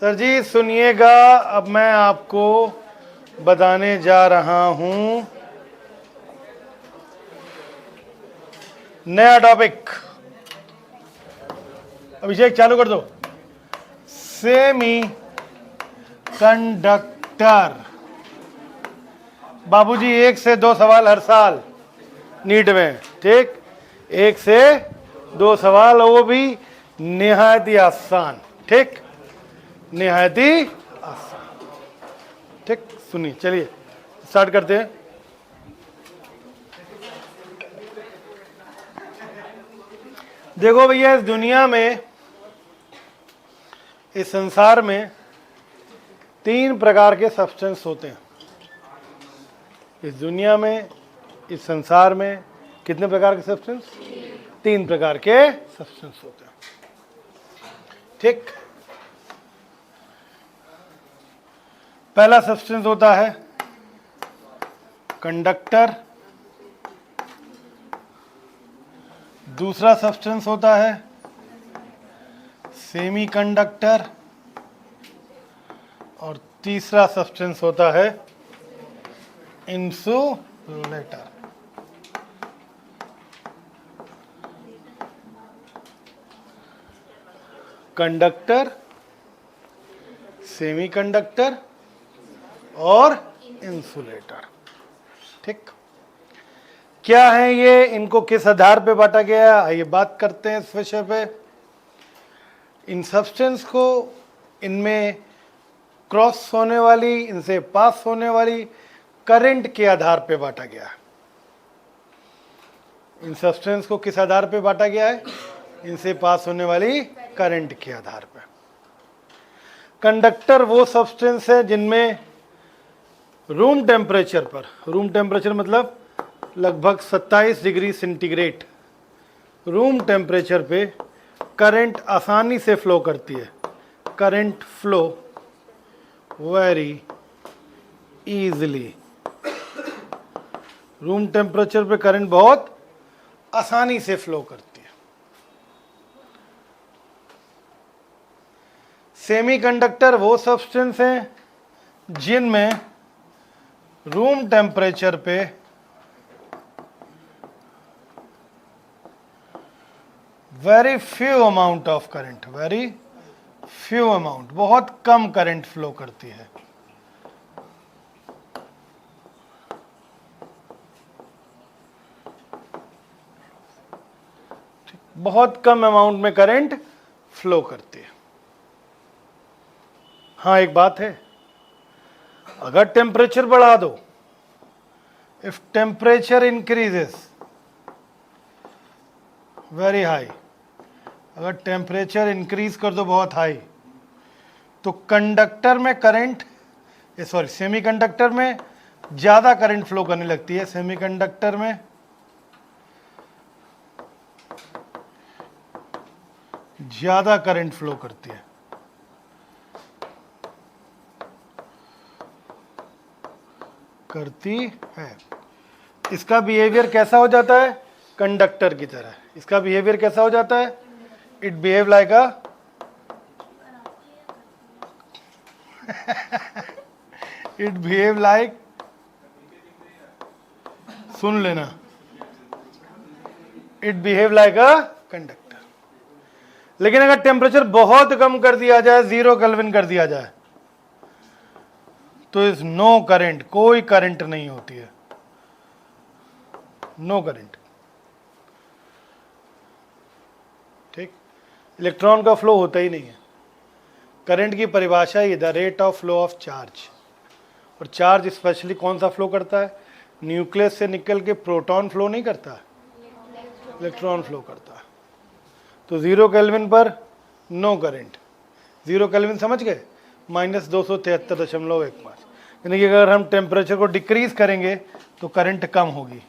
Sir जी सुनिएगा, अब मैं आपको बताने जा रहा हूं नया टॉपिक। अभिषेक चालू कर दो। Semi conductor. बाबूजी 1 से 2 सवाल हर साल नीट में, ठीक? 1 से 2 सवाल, वो भी निहायत ही आसान, ठीक? निहायत ही आसान, ठीक? सुनिए, चलिए स्टार्ट करते हैं। देखो भैया, इस दुनिया में, इस संसार में 3 प्रकार के सब्सटेंस होते हैं। इस दुनिया में, इस संसार में कितने प्रकार के सब्सटेंस? 3 प्रकार के सब्सटेंस होते हैं, ठीक? पहला सब्सटेंस होता है कंडक्टर, दूसरा सब्सटेंस होता है सेमीकंडक्टर, और तीसरा सब्सटेंस होता है इंसुलेटर। कंडक्टर, सेमीकंडक्टर और इंसुलेटर, ठीक? क्या है ये, इनको किस आधार पे बांटा गया है, आइए बात करते हैं इस विषय पे। इन सब्सटेंस को इनमें क्रॉस होने वाली, इनसे पास होने वाली करंट के आधार पे बांटा गया है। इन सब्सटेंस को किस आधार पे बांटा गया है? इनसे पास होने वाली करंट के आधार पे। कंडक्टर वो सब्सटेंस है जिनमें रूम टेम्परेचर पर, रूम टेम्परेचर मतलब लगभग 27 डिग्री सेंटीग्रेड रूम टेम्परेचर पे करंट आसानी से फ्लो करती है। Current flow very easily. Room temperature पे करंट बहुत आसानी से फ्लो करती है। सेमीकंडक्टर वो सब्सटेंस हैं जिनमें रूम टेम्परेचर पे very few amount of current, very few amount, बहुत कम करंट फ्लो करती है। बहुत कम अमाउंट में करंट फ्लो करती है। हाँ, एक बात है, अगर टेम्परेचर बढ़ा दो, if temperature increases very high, अगर टेम्परेचर इंक्रीज कर दो बहुत हाई, तो कंडक्टर में करंट, सॉरी सेमीकंडक्टर में ज़्यादा करंट फ्लो करने लगती है। सेमीकंडक्टर में ज़्यादा करंट फ्लो करती है। करती है। इसका बिहेवियर कैसा हो जाता है? कंडक्टर की तरह। इसका बिहेवियर कैसा हो जाता है? It behave like a it behave like, सुन लेना, it behave like a conductor. लेकिन अगर टेम्परेचर बहुत कम कर दिया जाए, 0 केल्विन कर दिया जाए, तो इस नो करंट, कोई करंट नहीं होती है, नो करंट, ठीक? इलेक्ट्रॉन का फ्लो होता ही नहीं है। करंट की परिभाषा ही the rate of flow of charge, और चार्ज स्पेशली कौन सा फ्लो करता है? न्यूक्लियस से निकल के प्रोटॉन फ्लो नहीं करता, इलेक्ट्रॉन फ्लो करता है। तो 0 केल्विन पर नो करंट। 0 केल्विन समझ गए? -273.15। यानी कि अगर हम टेम्परेचर को डिक्रीज करेंगे तो करंट कम होगी।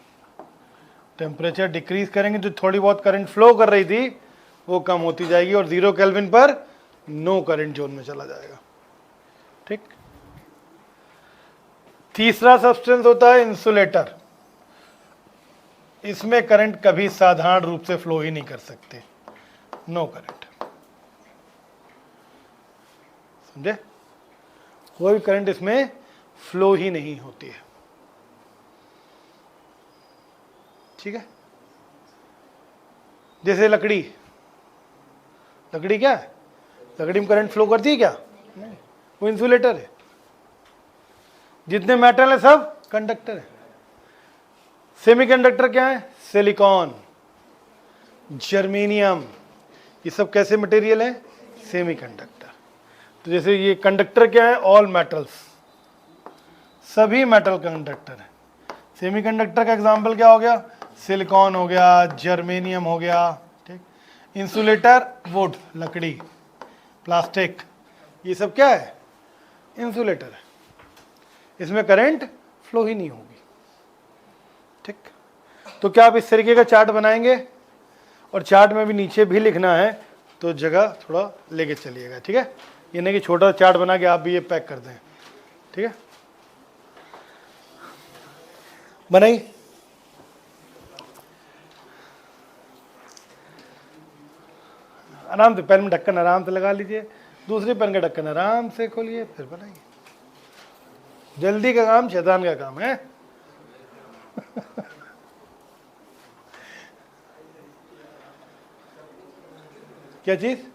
टेम्परेचर डिक्रीज करेंगे तो थोड़ी बहुत करंट फ्लो कर रही थी वो कम होती जाएगी, और 0 केल्विन पर नो करंट जोन में चला जाएगा, ठीक? तीसरा सब्सटेंस होता है इंसुलेटर। इसमें करंट कभी साधारण रूप से फ्लो ही नहीं कर सकते, नो करंट। समझे? कोई भी करंट इसमें फ्लो ही नहीं होती है, ठीक है? जैसे लकड़ी क्या है? लकड़ी में करंट फ्लो करती है क्या? नहीं, वो इंसुलेटर है। जितने मेटल है सब कंडक्टर है। सेमीकंडक्टर क्या है? सिलिकॉन, जर्मेनियम, ये सब कैसे मटेरियल है? सेमीकंडक्टर। तो जैसे ये कंडक्टर क्या है? ऑल मेटल्स, सभी मेटल कंडक्टर है। सेमीकंडक्टर का एग्जांपल क्या हो गया? सिलिकॉन हो गया, जर्मेनियम हो गया, ठीक। इंसुलेटर वुड, लकड़ी, प्लास्टिक, ये सब क्या है? इंसुलेटर है। इसमें करंट फ्लो ही नहीं होगी, ठीक। तो क्या आप इस तरीके का चार्ट बनाएंगे? और चार्ट में भी नीचे भी लिखना है, तो जगह थोड़ा लेके चलिएगा, ठीक है? ये नहीं कि छोटा चार्ट बना के आप भी ये पैक कर दें, ठीक है? बनाई। आराम से पेन में ढक्कन आराम से लगा लीजिए, दूसरी पेन का ढक्कन आराम से खोलिए, फिर बनाइए। जल्दी का काम शैतान का काम है। क्या चीज?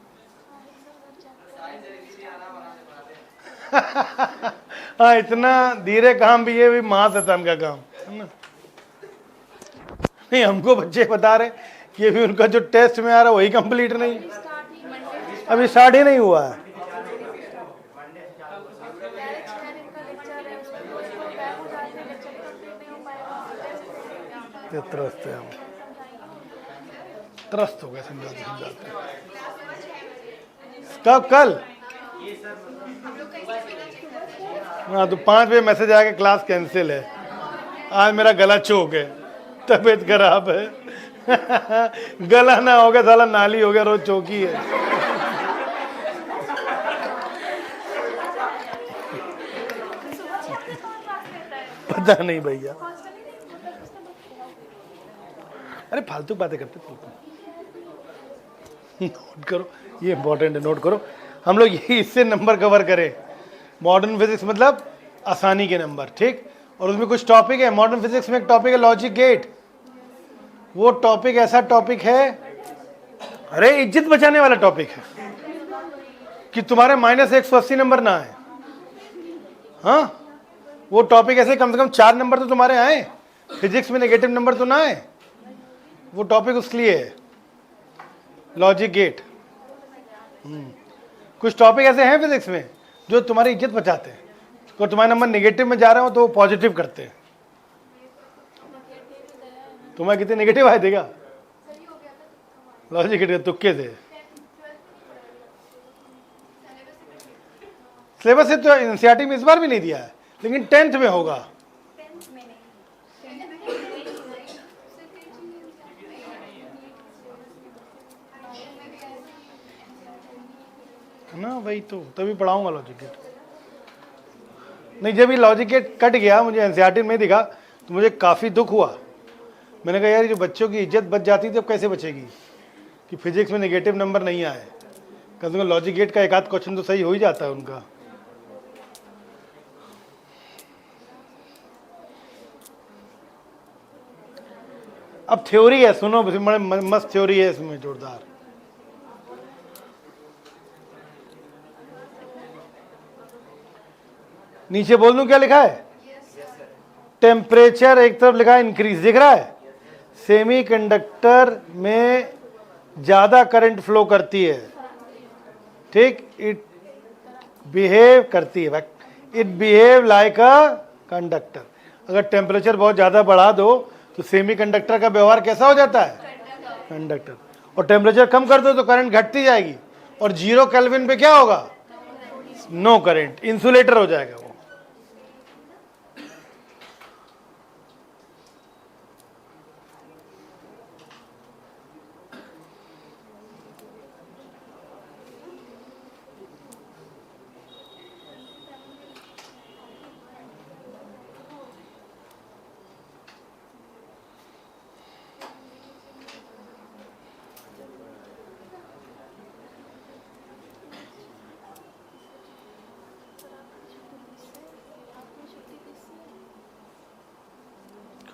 हाँ, इतना धीरे काम भी, ये भी महाशैतान का काम है ना। नहीं, हमको बच्चे बता रहे कि ये भी उनका जो टेस्ट में आ रहा है वही कंप्लीट नहीं, अभी स्टार्ट ही नहीं हुआ है। त्रस्त है, हम त्रस्त हो गए समझाते। कब? कल? हाँ, तो 5 बजे मैसेज आया कि क्लास कैंसिल है। आज मेरा गला चोक है, तबीयत खराब है। गला ना हो गया साला नाली हो गया, रोज चौकी है। पता नहीं भैया, अरे फालतू बातें करते। नोट करो, ये इंपॉर्टेंट है, नोट करो। हम लोग यही इससे नंबर कवर करें। मॉडर्न फिजिक्स मतलब आसानी के नंबर, ठीक। और उसमें कुछ टॉपिक है। मॉडर्न फिजिक्स में एक टॉपिक है लॉजिक गेट। वो टॉपिक ऐसा टॉपिक है, अरे इज्जत बचाने वाला टॉपिक है कि तुम्हारे -180 नंबर ना आए। हाँ, वो टॉपिक ऐसे कम से कम 4 नंबर तो तुम्हारे आए, फिजिक्स में नेगेटिव नंबर तो ना आए। वो टॉपिक उसके लिए है, लॉजिक गेट। कुछ टॉपिक ऐसे हैं फिजिक्स में जो तुम्हारी इज्जत बचाते हैं। और तुम्हारे नंबर नेगेटिव में जा रहे हो तो वो पॉजिटिव करते हैं। तुम्हारे कितने नेगेटिव आए देगा? लॉजिक गेट तुक्के से। सिलेबस से तो एनसीईआरटी में इस बार भी नहीं दिया है, लेकिन 10th में होगा। ना वही तो, तभी पढ़ाऊंगा लॉजिक गेट। नहीं, जब ये लॉजिक गेट कट गया, मुझे एनसीईआरटी में दिखा तो मुझे काफ़ी दुख हुआ। मैंने कहा यार, जो बच्चों की इज्जत बच जाती थी अब कैसे बचेगी कि फिजिक्स में नेगेटिव नंबर नहीं आए। कम से कम लॉजिक गेट का एक आध क्वेश्चन तो सही हो ही जाता है उनका। अब थ्योरी है, सुनो, मस्त थ्योरी है इसमें, जोरदार। नीचे बोल दूं क्या लिखा है? टेम्परेचर एक तरफ लिखा है इंक्रीज, दिख रहा है? सेमीकंडक्टर में ज्यादा करंट फ्लो करती है, ठीक। इट बिहेव करती है, it behave like a conductor. अगर टेम्परेचर बहुत ज्यादा बढ़ा दो तो सेमीकंडक्टर का व्यवहार कैसा हो जाता है? कंडक्टर। और टेम्परेचर कम कर दो तो करंट घटती जाएगी, और 0 केल्विन पे क्या होगा? नो करंट, इंसुलेटर हो जाएगा वो।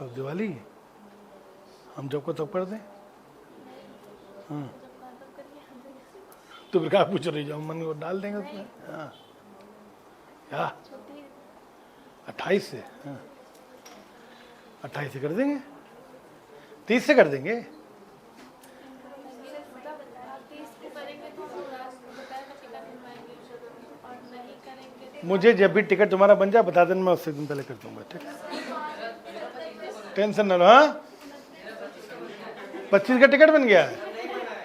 कब दिवाली? हम जब को तब कर दें। हाँ तो फिर क्या पूछ रही जाओ, मन को डाल देंगे उसमें। हाँ क्या 28 से? हाँ 28 से कर देंगे, 30 से कर देंगे। मुझे जब भी टिकट तुम्हारा बन जाए बता देना, मैं उससे दिन पहले कर दूंगा, ठीक है? टेंशन ना लो। हाँ 25 का टिकट बन गया है।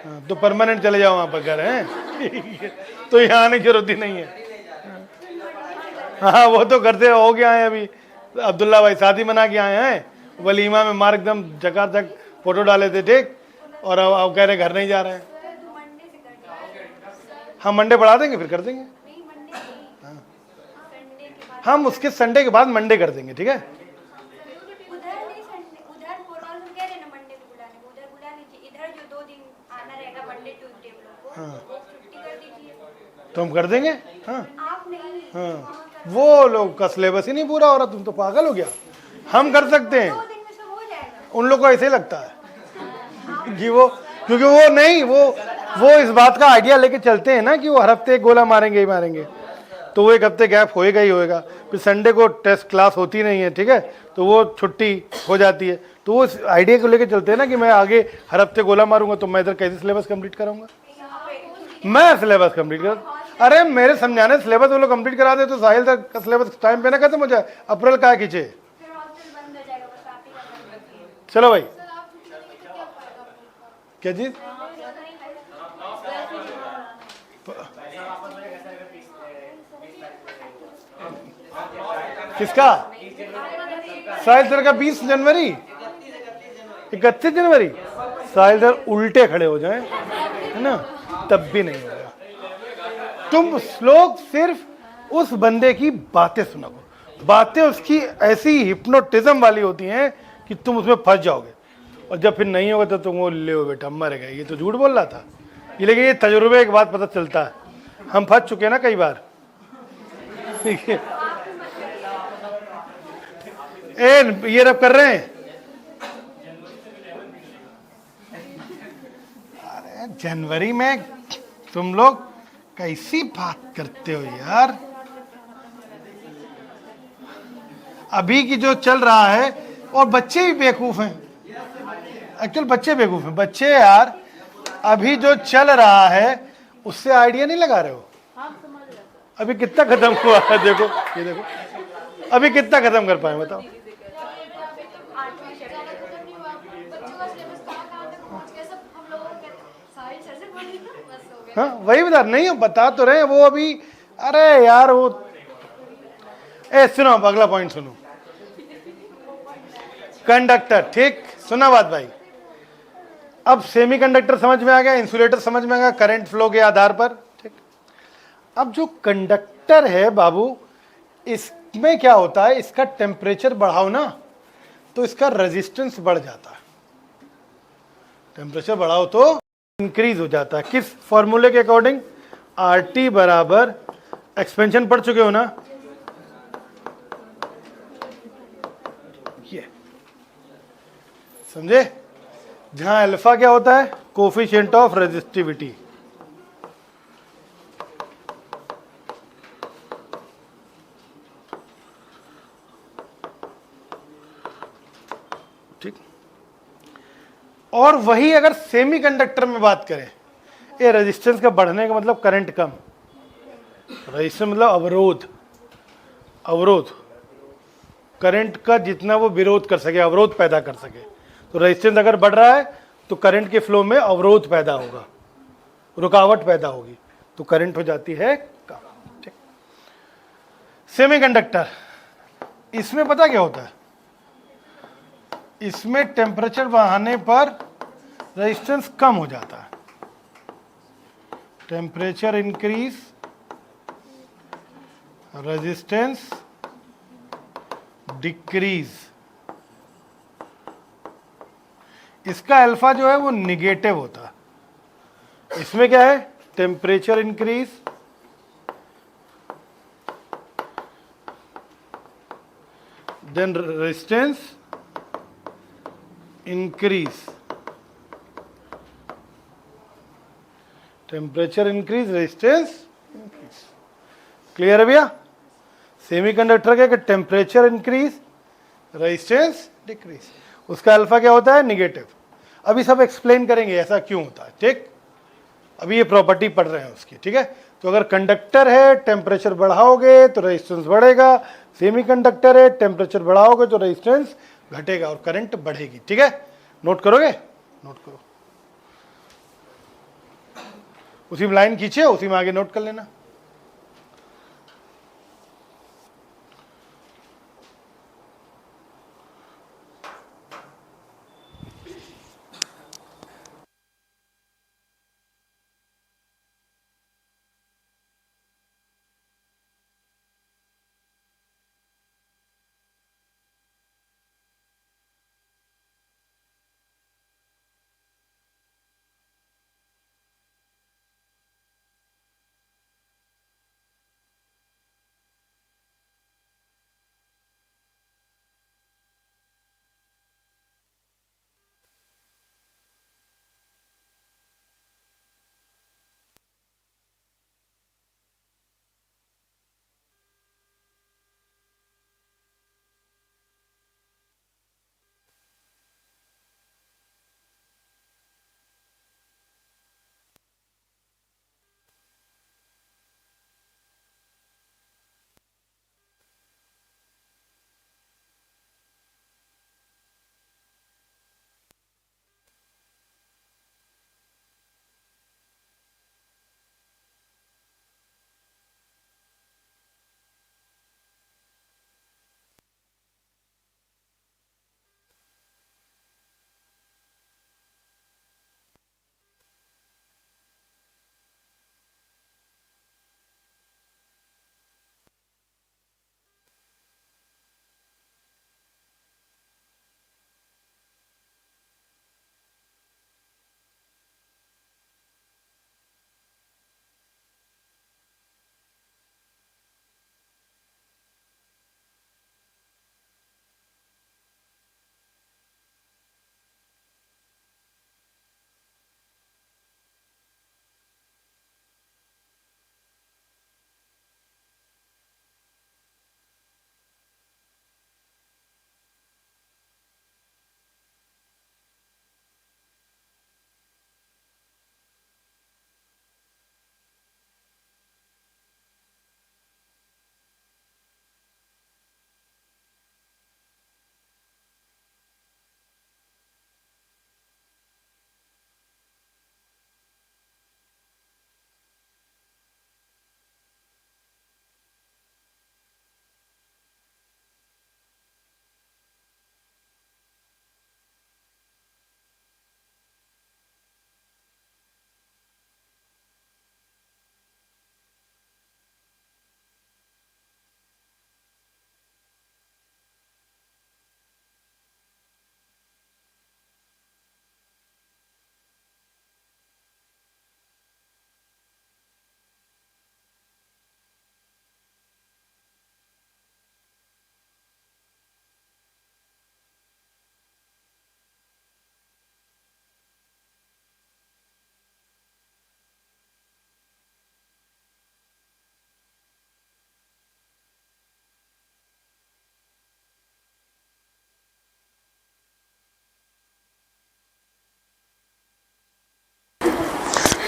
हाँ, तो परमानेंट चले जाओ वहां पर, घर है तो यहाँ आने की जरूरत ही नहीं है। हाँ वो तो करते हो गया है। अभी अब्दुल्ला भाई शादी मना के आए हैं, वलीमा में मार एकदम चकाचक फोटो डाले थे, ठीक, और अब कह रहे घर नहीं जा रहे हैं। हम मंडे बढ़ा देंगे, फिर कर देंगे। हम उसके संडे के बाद मंडे कर देंगे, ठीक है? हाँ तो हम कर देंगे। हाँ हाँ वो लोग का सिलेबस ही नहीं पूरा हो रहा, तुम तो पागल हो गया। हम कर सकते हैं, उन लोग को ऐसे ही लगता है कि वो, क्योंकि वो नहीं, वो इस बात का आइडिया लेके चलते हैं ना कि वो हर हफ्ते एक गोला मारेंगे ही मारेंगे, तो वो एक हफ्ते गैप होएगा ही होएगा। फिर संडे को टेस्ट क्लास होती नहीं है, ठीक है, तो वो छुट्टी हो जाती है। तो वो इस आइडिया को लेके चलते हैं ना कि मैं आगे हर हफ्ते गोला मारूंगा, तो मैं इधर कैसे सिलेबस कंप्लीट कराऊंगा? मैं सिलेबस कंप्लीट कर, अरे मेरे समझाने सिलेबस वो लोग कंप्लीट करा दे तो साहिल तक का सिलेबस टाइम पे ना खत्म हो जाए, अप्रैल का खींचे। चलो भाई, क्या चीज? किसका? साहिल सर का 20 जनवरी, 31 जनवरी। साहिल सर उल्टे खड़े हो जाएं, है ना, तब भी नहीं होगा। तुम लोग सिर्फ उस बंदे की बातें सुनो, बातें उसकी ऐसी हिप्नोटिज्म वाली होती हैं कि तुम उसमें फंस जाओगे, और जब फिर नहीं होगा तो तुम वो ले बेटा मर गए, ये तो झूठ बोल रहा था ये, लेकिन ये तजुर्बे के बाद पता चलता है। हम फंस चुके हैं ना कई बार। ये रब कर रहे हैं। अरे जनवरी में तुम लोग कैसी बात करते हो यार? अभी की जो चल रहा है, और बच्चे भी बेवकूफ हैं, एक्चुअल बच्चे बेवकूफ हैं। बच्चे यार अभी जो चल रहा है उससे आइडिया नहीं लगा रहे हो। अभी कितना खत्म हुआ है, देखो ये देखो, अभी कितना खत्म कर पाए बताओ? हाँ वही बता नहीं हो, बता तो रहे वो अभी। अरे यार वो, सुनो अगला पॉइंट सुनो, कंडक्टर, ठीक, सुना बात भाई। अब सेमीकंडक्टर समझ में आ गया, इंसुलेटर समझ में आ गया, करंट फ्लो के आधार पर, ठीक। अब जो कंडक्टर है बाबू, इसमें क्या होता है, इसका टेम्परेचर बढ़ाओ ना तो इसका रेजिस्टेंस बढ़ जाता है। टेम्परेचर बढ़ाओ तो इंक्रीज हो जाता है। किस फॉर्मूले के अकॉर्डिंग? RT बराबर, एक्सपेंशन पढ़ चुके हो ना ये, समझे? जहां अल्फा क्या होता है, कोफिशिएंट ऑफ रेजिस्टिविटी, ठीक। और वही अगर सेमीकंडक्टर में बात करें, ये रेजिस्टेंस का बढ़ने का मतलब करंट कम, रेजिस्टेंस मतलब अवरोध, अवरोध करंट का जितना वो विरोध कर सके, अवरोध पैदा कर सके। तो रेजिस्टेंस अगर बढ़ रहा है तो करंट के फ्लो में अवरोध पैदा होगा, रुकावट पैदा होगी, तो करंट हो जाती है कम, ठीक। सेमीकंडक्टर, इसमें पता क्या होता है, इसमें टेम्परेचर बढ़ाने पर रेजिस्टेंस कम हो जाता है। Temperature increase, resistance decrease. इसका अल्फा जो है वो निगेटिव होता है। इसमें क्या है, temperature increase, then resistance increase, temperature increase, resistance increase. Clear है भैया? सेमीकंडक्टर का टेम्परेचर इंक्रीज, रेजिस्टेंस डिक्रीज, उसका अल्फा क्या होता है? निगेटिव। अभी सब एक्सप्लेन करेंगे ऐसा क्यों होता है, ठीक? अभी ये प्रॉपर्टी पढ़ रहे हैं उसकी, ठीक है? तो अगर कंडक्टर है, टेम्परेचर बढ़ाओगे तो रेजिस्टेंस बढ़ेगा, सेमीकंडक्टर है, टेम्परेचर बढ़ाओगे तो रेजिस्टेंस घटेगा और करंट बढ़ेगी, ठीक है? नोट करोगे? नोट करो, उसी में लाइन खींचे, उसी में आगे नोट कर लेना।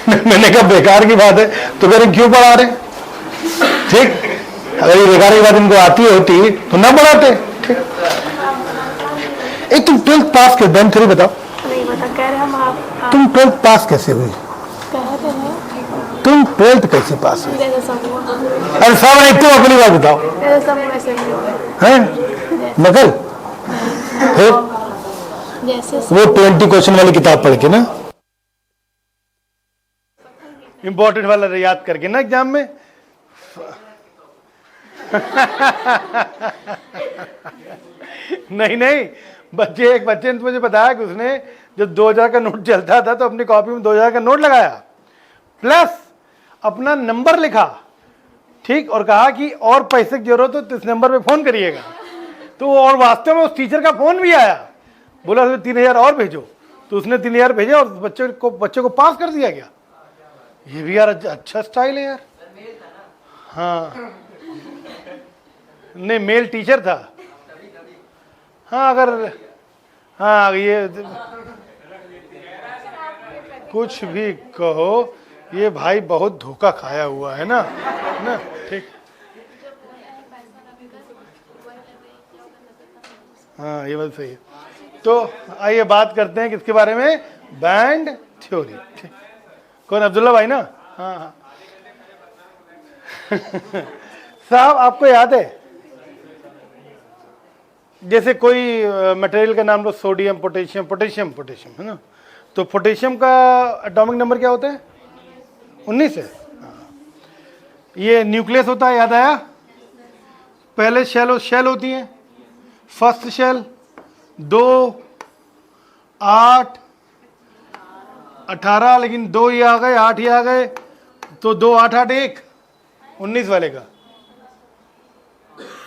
मैंने कहा बेकार की बात है, तो कह रहे क्यों पढ़ा रहे? ठीक, अगर ये बेकार की बात इनको आती होती तो ना पढ़ाते। ठीक, एक तुम 12th पास के बैंक थ्री बताओ। नहीं बता, कह रहे हम आप तुम 12th पास कैसे हुई? कहते हैं तुम 12th कैसे पास हुई? जैसे सब हुआ, अरे सब नहीं, तुम अपनी बात बताओ। जैसे सब वैसे भी हुआ। हैं नकल? फिर जैसे वो 20 क्वेश्चन वाली किताब पढ़ के ना, इंपॉर्टेंट वाला याद करके ना एग्जाम में। नहीं नहीं, बच्चे, एक बच्चे ने मुझे बताया कि उसने जब 2000 का नोट चलता था तो अपनी कॉपी में 2000 का नोट लगाया प्लस अपना नंबर लिखा, ठीक, और कहा कि और पैसे की जरूरत हो तो इस नंबर पे फोन करिएगा। तो और वास्तव में उस टीचर का फोन भी आया बोला उसमें 3,000 और भेजो, तो उसने 3,000 भेजा और बच्चे को पास कर दिया गया। ये भी यार अच्छा स्टाइल है यार। हाँ नहीं, मेल टीचर था। हाँ अगर, हाँ ये कुछ भी कहो, ये भाई बहुत धोखा खाया हुआ है ना, ठीक। हाँ ये बात सही है। तो आइए बात करते हैं किसके बारे में, बैंड थ्योरी। कौन, अब्दुल्ला भाई ना? हाँ हाँ साहब आपको याद है, जैसे कोई मटेरियल का नाम लो, सोडियम, पोटेशियम, पोटेशियम पोटेशियम है ना, तो पोटेशियम का एटॉमिक नंबर क्या होता है? 19 है। हाँ। ये न्यूक्लियस होता है, याद आया? पहले शेल होती है, फर्स्ट शेल 2, 8, 18, लेकिन 2 ये आ गए, 8 ये आ गए, तो 2, 8, 8, 1, 19 वाले का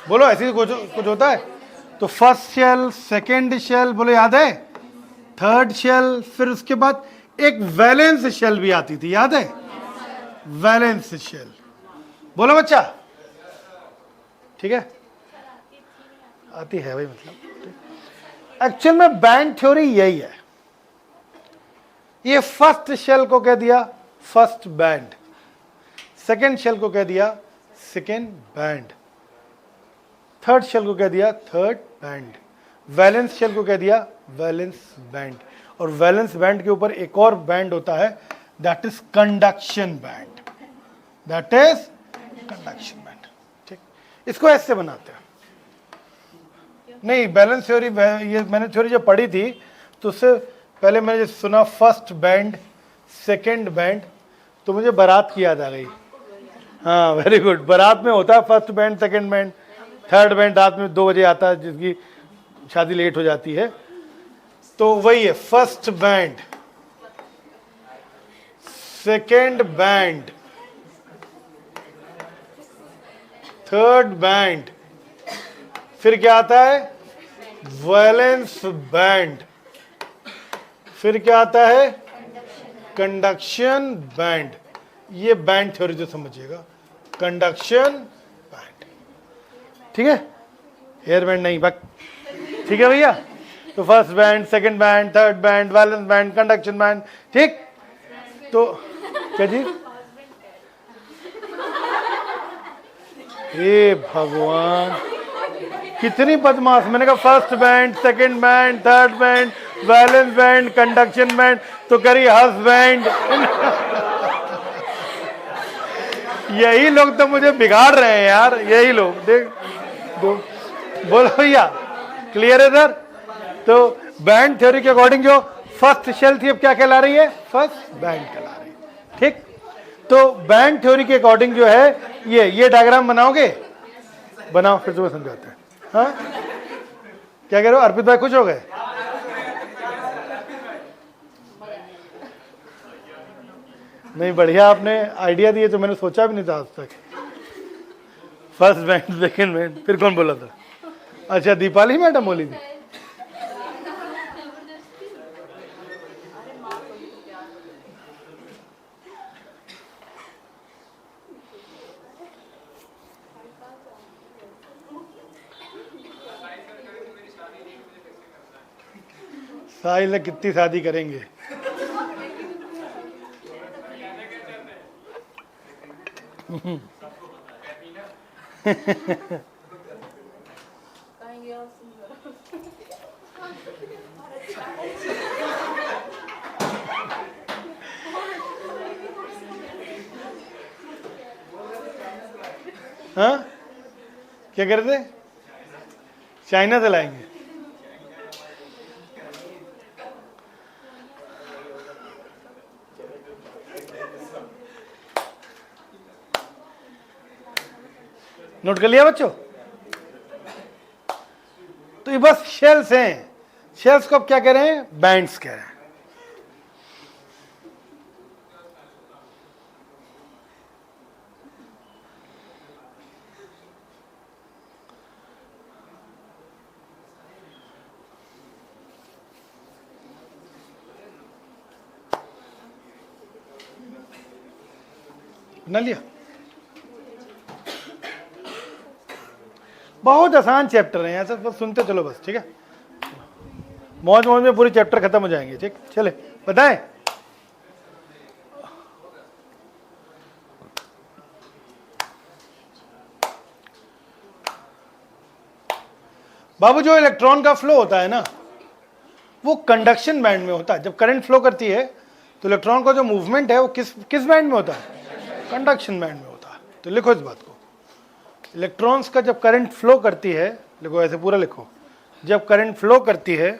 बोलो, ऐसे कुछ होता है। तो फर्स्ट शेल, सेकेंड शेल, बोलो याद है? थर्ड शेल, फिर उसके बाद एक वैलेंस शेल भी आती थी, याद है? वैलेंस शेल, बोलो बच्चा, ठीक है? आती है भाई, मतलब एक्चुअल में बैंड थ्योरी यही है। ये फर्स्ट शेल को कह दिया फर्स्ट बैंड, सेकेंड शेल को कह दिया सेकेंड बैंड, थर्ड शेल को कह दिया थर्ड बैंड, वैलेंस शेल को कह दिया वैलेंस बैंड, और वैलेंस बैंड के ऊपर एक और बैंड होता है, that is conduction band, that is conduction band. ठीक, इसको ऐसे बनाते हैं। नहीं, बैलेंस थ्योरी, ये मैंने थ्योरी जब पढ़ी थी तो उससे पहले मैंने सुना फर्स्ट बैंड सेकेंड बैंड, तो मुझे बारात की याद आ गई। हाँ वेरी गुड, बारात में होता है first band, second band, third band रात में 2 बजे आता है, जिसकी शादी लेट हो जाती है, तो वही है first band, second band, third band, फिर क्या आता है? वैलेंस बैंड, फिर क्या आता है? Conduction band. ये बैंड थ्योरी जो समझिएगा, कंडक्शन बैंड, ठीक है? एयर बैंड नहीं, बक, ठीक है भैया? तो first band, second band, third band, valence band, conduction band, ठीक? तो क्या जी? हे भगवान, कितनी बदमाश। मैंने कहा first band, second band, third band, valence band, conduction band, तो करी हस्बैंड। यही लोग तो मुझे बिगाड़ रहे हैं यार, यही लोग। देख दो, बोलो भैया, क्लियर है सर? तो बैंड थ्योरी के अकॉर्डिंग जो फर्स्ट शेल थी, अब क्या कहला रही है? फर्स्ट बैंड कहला रही है, ठीक? तो बैंड थ्योरी के अकॉर्डिंग जो है, ये डायग्राम बनाओगे? बनाओ, फिर तुम्हें समझाते हैं। हाँ क्या कह रहे हो अर्पित भाई, खुश हो गए? नहीं, बढ़िया, आपने आइडिया दिए तो मैंने सोचा भी नहीं था आज तक। फर्स्ट बैंड, सेकेंड बैंड, फिर कौन बोला था? अच्छा, दीपाली मैडम बोली थी। साहिल कितनी शादी करेंगे? हाँ क्या कर रहे थे? चाइना से लाएंगे। नोट कर लिया बच्चों? तो ये बस शेल्स हैं। शेल्स को अब क्या कह रहे हैं? बैंड्स कह रहे हैं। बना लिया? बहुत आसान चैप्टर है, ऐसा बस सुनते चलो बस, ठीक है? मौज मौज में पूरी चैप्टर खत्म हो जाएंगे, ठीक? चले बताएं। बाबू, जो इलेक्ट्रॉन का फ्लो होता है ना, वो कंडक्शन बैंड में होता है। जब करंट फ्लो करती है तो इलेक्ट्रॉन का जो मूवमेंट है वो किस किस बैंड में होता है? कंडक्शन बैंड में होता है। तो लिखो इस बात को, इलेक्ट्रॉन्स का जब करंट फ्लो करती है, लिखो ऐसे पूरा लिखो, जब करंट फ्लो करती है,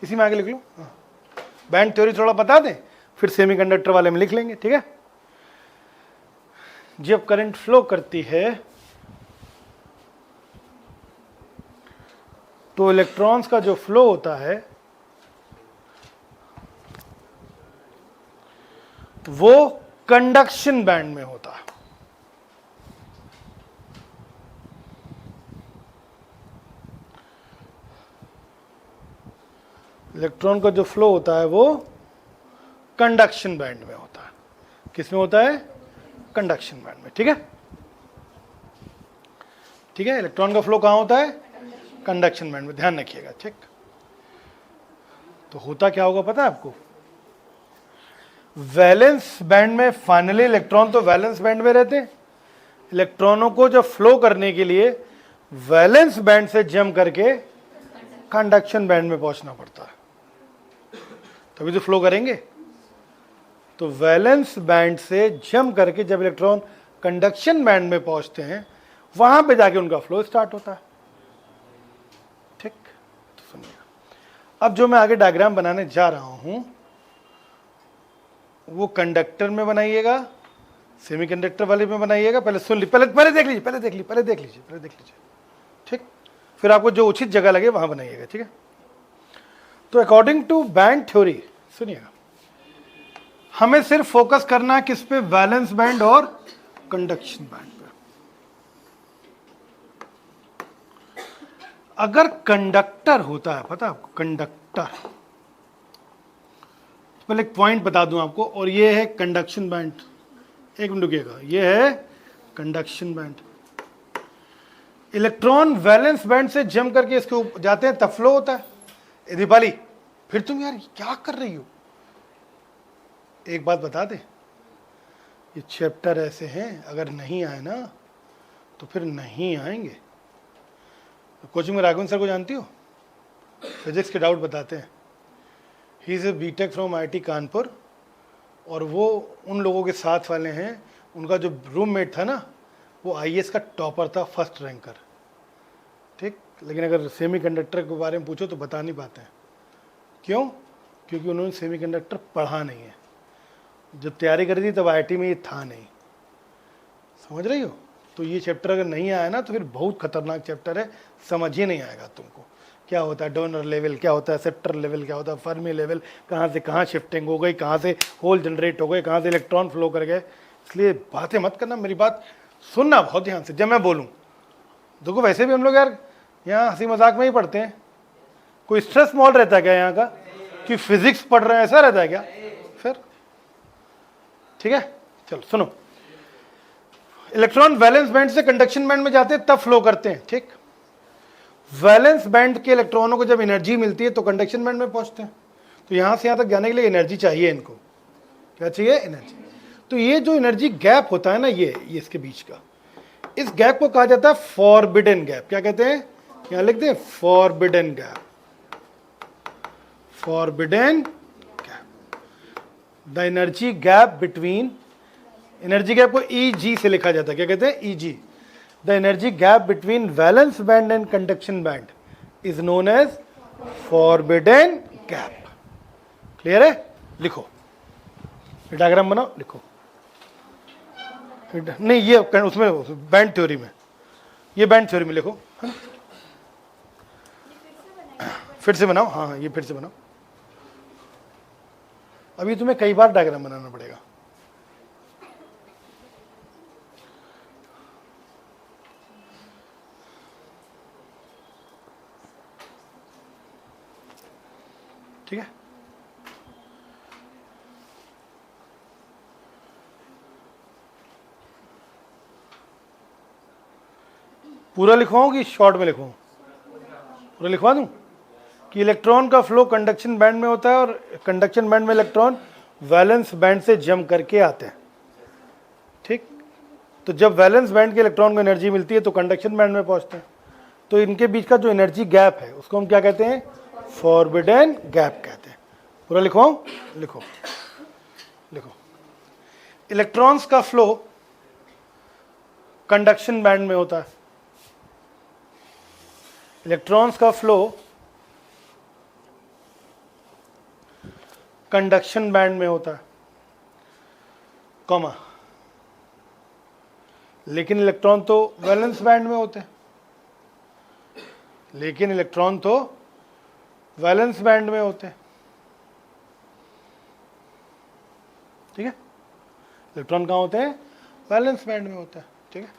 इसी में आगे लिख लो, बैंड थ्योरी थोड़ा बता दें, फिर सेमीकंडक्टर वाले में लिख लेंगे, ठीक है? जब करंट फ्लो करती है तो इलेक्ट्रॉन्स का जो फ्लो होता है वो कंडक्शन बैंड में होता है। इलेक्ट्रॉन का जो फ्लो होता है वो कंडक्शन बैंड में होता है। किस में होता है? कंडक्शन बैंड में, ठीक है? ठीक है, इलेक्ट्रॉन का फ्लो कहां होता है? कंडक्शन बैंड में, ध्यान रखिएगा, ठीक? तो होता क्या होगा पता है आपको? वैलेंस बैंड में फाइनली इलेक्ट्रॉन तो वैलेंस बैंड में रहते हैं, इलेक्ट्रॉनों को जब फ्लो करने के लिए वैलेंस बैंड से जंप करके कंडक्शन बैंड में पहुंचना पड़ता है, तभी तो फ्लो करेंगे। तो वैलेंस बैंड से जंप करके जब इलेक्ट्रॉन कंडक्शन बैंड में पहुंचते हैं, वहां पे जाके उनका फ्लो स्टार्ट होता है, ठीक? तो सुनिएगा, अब जो मैं आगे डायग्राम बनाने जा रहा हूं वो कंडक्टर में बनाइएगा, सेमीकंडक्टर वाले में बनाइएगा। पहले सुन ली, पहले देख लीजिए, ठीक? फिर आपको जो उचित जगह लगे वहां बनाइएगा, ठीक है? तो अकॉर्डिंग टू बैंड थ्योरी, सुनिएगा, हमें सिर्फ फोकस करना है किस पे? वैलेंस बैंड और कंडक्शन बैंड पे। अगर कंडक्टर होता है, पता है आपको, कंडक्टर, पहले एक पॉइंट बता दूं आपको, और ये है कंडक्शन बैंड। एक मिनट रुकिएगा, ये है conduction band. Electron valence band से जंप करके इसके ऊपर जाते हैं तब फ्लो होता है। दीपाली, फिर तुम यार क्या कर रही हो? एक बात बता दे, ये चैप्टर ऐसे हैं, अगर नहीं आए ना तो फिर नहीं आएंगे। कोचिंग में राघवन सर को जानती हो? फिजिक्स के डाउट बताते हैं। He is a B Tech from IIT Kanpur, और वो उन लोगों के साथ वाले हैं, उनका जो रूममेट था ना वो आईएएस का टॉपर था, फर्स्ट रैंकर, ठीक? लेकिन अगर सेमीकंडक्टर के बारे में पूछो तो बता नहीं पाते हैं। क्यों? क्योंकि उन्होंने सेमीकंडक्टर पढ़ा नहीं है। जब तैयारी करी थी तब आईआईटी में ये था नहीं, समझ रही हो? तो ये चैप्टर अगर नहीं आया ना तो फिर बहुत खतरनाक चैप्टर है, समझ ही नहीं आएगा तुमको। क्या होता है डोनर लेवल, क्या होता है सेप्टर लेवल, क्या होता है फर्मी लेवल, कहाँ से कहाँ शिफ्टिंग हो गई, कहाँ से होल जनरेट हो गए, कहाँ से इलेक्ट्रॉन फ्लो कर गए। इसलिए बातें मत करना, मेरी बात सुनना बहुत ध्यान से जब मैं बोलूँ। देखो वैसे भी हम लोग यार यहाँ हंसी मजाक में ही पढ़ते हैं, कोई स्ट्रेस मॉल रहता है क्या यहाँ का कि फिजिक्स पढ़ रहे हैं, ऐसा रहता है क्या फिर? ठीक है, चलो सुनो, इलेक्ट्रॉन वैलेंस बैंड से कंडक्शन बैंड में जाते हैं तब फ्लो करते हैं, ठीक? वैलेंस बैंड के इलेक्ट्रॉनों को जब एनर्जी मिलती है तो कंडक्शन बैंड में पहुंचते हैं। तो यहां से यहां तक जाने के लिए एनर्जी चाहिए इनको। क्या चाहिए? एनर्जी। तो ये जो एनर्जी गैप होता है ना, ये इसके बीच का, इस गैप को कहा जाता है फॉरबिडन गैप। क्या कहते हैं? यहां लिख दें, forbidden gap. Forbidden gap, the energy gap between, energy gap को ईजी से लिखा जाता है। क्या कहते हैं? Easy. The energy gap between valence band and conduction band is known as forbidden gap. Clear है? लिखो, डायग्राम बनाओ, लिखो। नहीं, ये उसमें बैंड थ्योरी में, ये बैंड थ्योरी में लिखो, है ना? फिर से बनाओ, हाँ हाँ, ये फिर से बनाओ। अभी तुम्हें कई बार डायग्राम बनाना पड़ेगा। ठीक है, पूरा लिखवाऊं कि शॉर्ट में लिखवाऊं? पूरा लिखवा दूं कि इलेक्ट्रॉन का फ्लो कंडक्शन बैंड में होता है और कंडक्शन बैंड में इलेक्ट्रॉन वैलेंस बैंड से जंप करके आते हैं। ठीक, तो जब वैलेंस बैंड के इलेक्ट्रॉन को एनर्जी मिलती है तो कंडक्शन बैंड में पहुंचते हैं। तो इनके बीच का जो एनर्जी गैप है उसको हम क्या कहते हैं? फॉरबिडन गैप कहते हैं। पूरा लिखवाऊं? लिखो लिखो। इलेक्ट्रॉन्स का फ्लो कंडक्शन बैंड में होता है। इलेक्ट्रॉन्स का फ्लो कंडक्शन बैंड में होता है, कॉमा, लेकिन इलेक्ट्रॉन तो वैलेंस बैंड में होते हैं। लेकिन इलेक्ट्रॉन तो वैलेंस बैंड में होते हैं। ठीक है, इलेक्ट्रॉन कहाँ होते हैं? वैलेंस बैंड में होता है। ठीक है,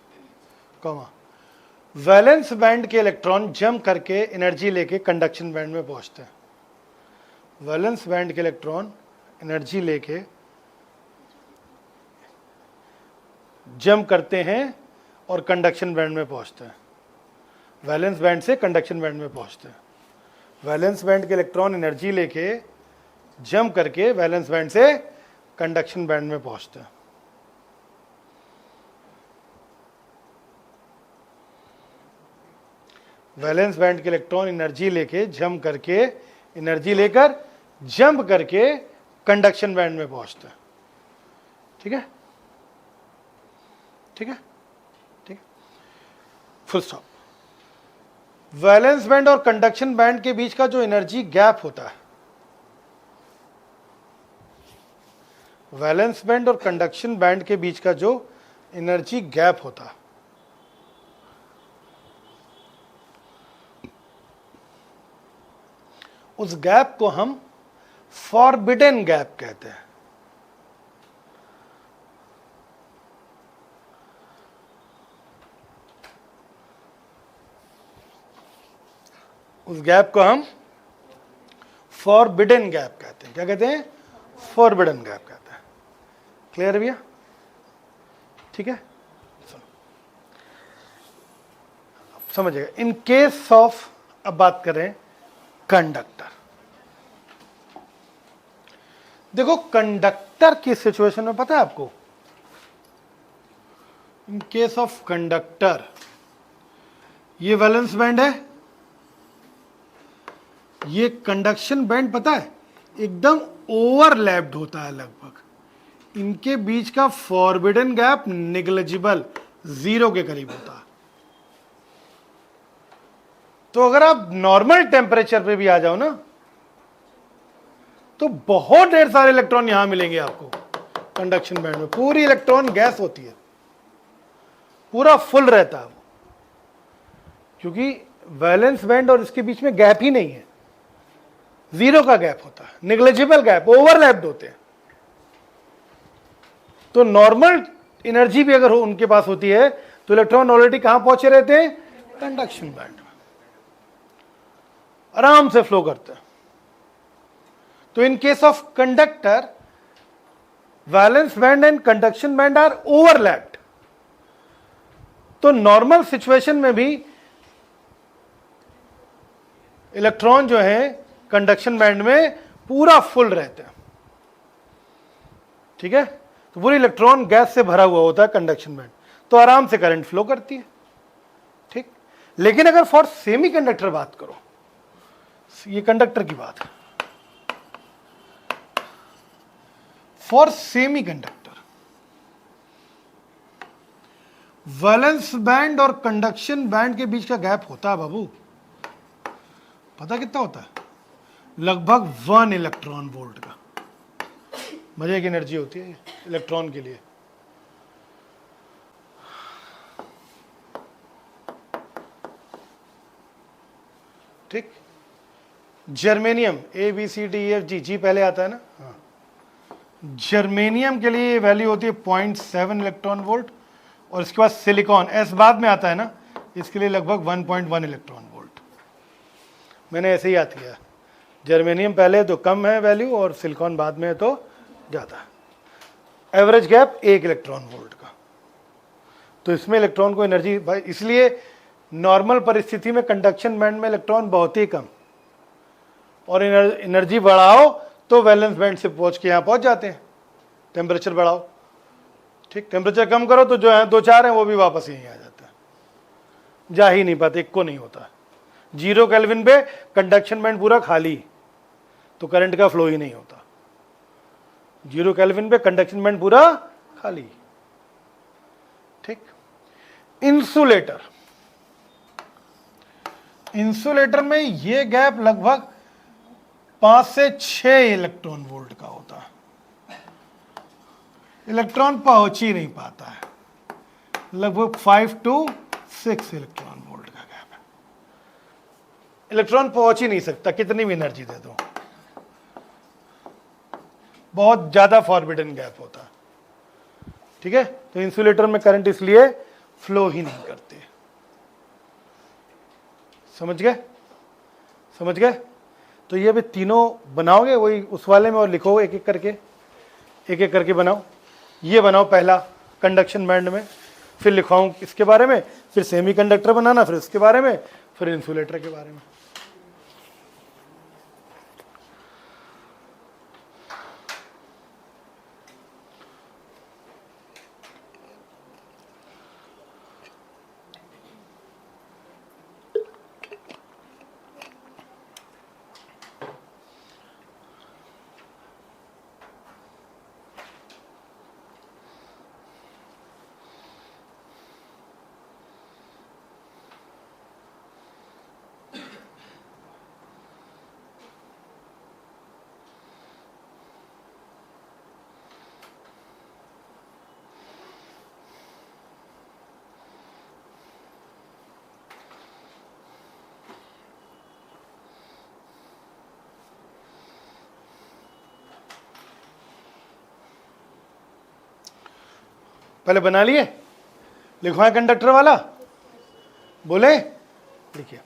कॉमा, वैलेंस बैंड के इलेक्ट्रॉन जंप करके एनर्जी लेके कंडक्शन बैंड में पहुंचते हैं। वैलेंस बैंड के इलेक्ट्रॉन एनर्जी लेके जंप करते हैं और कंडक्शन बैंड में पहुंचते हैं। वैलेंस बैंड से कंडक्शन बैंड में पहुंचते हैं। वैलेंस बैंड के इलेक्ट्रॉन एनर्जी लेके जंप करके वैलेंस बैंड से कंडक्शन बैंड में पहुंचते हैं। वैलेंस बैंड के इलेक्ट्रॉन एनर्जी लेके जंप करके एनर्जी लेकर जंप करके कंडक्शन बैंड में पहुंचते हैं। ठीक है, ठीक है, ठीक है, फुल स्टॉप। वैलेंस बैंड और कंडक्शन बैंड के बीच का जो एनर्जी गैप होता है, वैलेंस बैंड और कंडक्शन बैंड के बीच का जो एनर्जी गैप होता है, उस गैप को हम फॉरबिडन गैप कहते हैं। उस गैप को हम फॉरबिडन गैप कहते हैं। क्या कहते हैं? फॉरबिडन गैप कहते हैं। क्लियर भैया? ठीक है, समझिएगा। इन केस ऑफ, अब बात करें कंडक्टर। देखो कंडक्टर की सिचुएशन में पता है आपको, इन केस ऑफ कंडक्टर, ये वैलेंस बैंड है, ये कंडक्शन बैंड पता है एकदम ओवरलैप्ड होता है लगभग। इनके बीच का फॉरबिडन गैप निग्लिजिबल, 0 के करीब होता है। तो अगर आप नॉर्मल टेम्परेचर पे भी आ जाओ ना, तो बहुत ढेर सारे इलेक्ट्रॉन यहां मिलेंगे आपको कंडक्शन बैंड में। पूरी इलेक्ट्रॉन गैस होती है, पूरा फुल रहता है वो, क्योंकि वैलेंस बैंड और इसके बीच में गैप ही नहीं है, 0 का गैप होता है, निग्लिजिबल गैप, ओवरलैप्ड होते हैं। तो नॉर्मल एनर्जी भी अगर उनके पास होती है तो इलेक्ट्रॉन ऑलरेडी कहां पहुंचे रहते हैं? कंडक्शन बैंड में, आराम से फ्लो करते हैं। तो in case of conductor, valence band and conduction band are overlapped. तो नॉर्मल सिचुएशन में भी इलेक्ट्रॉन जो है कंडक्शन बैंड में पूरा फुल रहते हैं। ठीक है, तो पूरी इलेक्ट्रॉन गैस से भरा हुआ होता है कंडक्शन बैंड, तो आराम से करंट फ्लो करती है। ठीक, लेकिन अगर फॉर सेमी कंडक्टर बात करो, ये कंडक्टर की बात है, for semi conductor valence band और कंडक्शन बैंड के बीच का गैप होता है बाबू, पता कितना होता है? लगभग 1 इलेक्ट्रॉन वोल्ट का। मजे की एनर्जी होती है इलेक्ट्रॉन के लिए। ठीक, जर्मेनियम ABCDEFG, जी पहले आता है ना, हाँ। जर्मेनियम के लिए वैल्यू होती है 0.7 इलेक्ट्रॉन वोल्ट, और इसके बाद सिलिकॉन S बाद में आता है ना, इसके लिए लगभग 1.1 इलेक्ट्रॉन वोल्ट। मैंने ऐसे ही याद किया, जर्मेनियम पहले तो कम है वैल्यू और सिलिकॉन बाद में है तो ज़्यादा है। एवरेज गैप 1 इलेक्ट्रॉन वोल्ट का। तो इसमें इलेक्ट्रॉन को एनर्जी, भाई इसलिए नॉर्मल परिस्थिति में कंडक्शन बैंड में इलेक्ट्रॉन बहुत ही कम, और एनर्जी बढ़ाओ तो वैलेंस बैंड से पहुंच के यहां पहुंच जाते हैं। टेम्परेचर बढ़ाओ, ठीक, टेम्परेचर कम करो तो जो है 2-4 हैं वो भी वापस यहीं आ जाता है, जा ही नहीं पाते, एक को नहीं होता। 0 केल्विन पे कंडक्शन बैंड पूरा खाली, तो करंट का फ्लो ही नहीं होता। 0 केल्विन पे कंडक्शन बैंड पूरा खाली, ठीक। इंसुलेटर, इंसुलेटर में ये गैप लगभग 5 से 6 इलेक्ट्रॉन वोल्ट का होता है। इलेक्ट्रॉन पहुंच ही नहीं पाता है, लगभग 5 to 6 इलेक्ट्रॉन वोल्ट का गैप है। इलेक्ट्रॉन पहुंच ही नहीं सकता, कितनी भी एनर्जी दे दो, बहुत ज्यादा फॉरबिडन गैप होता है, ठीक है। तो इंसुलेटर में करंट इसलिए फ्लो ही नहीं करते। समझ गए, समझ गए। तो ये भी तीनों बनाओगे वही उस वाले में, और लिखोगे एक एक करके बनाओ। ये बनाओ पहला कंडक्शन बैंड में, फिर लिखाऊं इसके बारे में, फिर सेमीकंडक्टर बनाना, फिर इसके बारे में, फिर इंसुलेटर के बारे में। पहले बना लिए, लिखवाएं कंडक्टर वाला, बोले, लिखिए,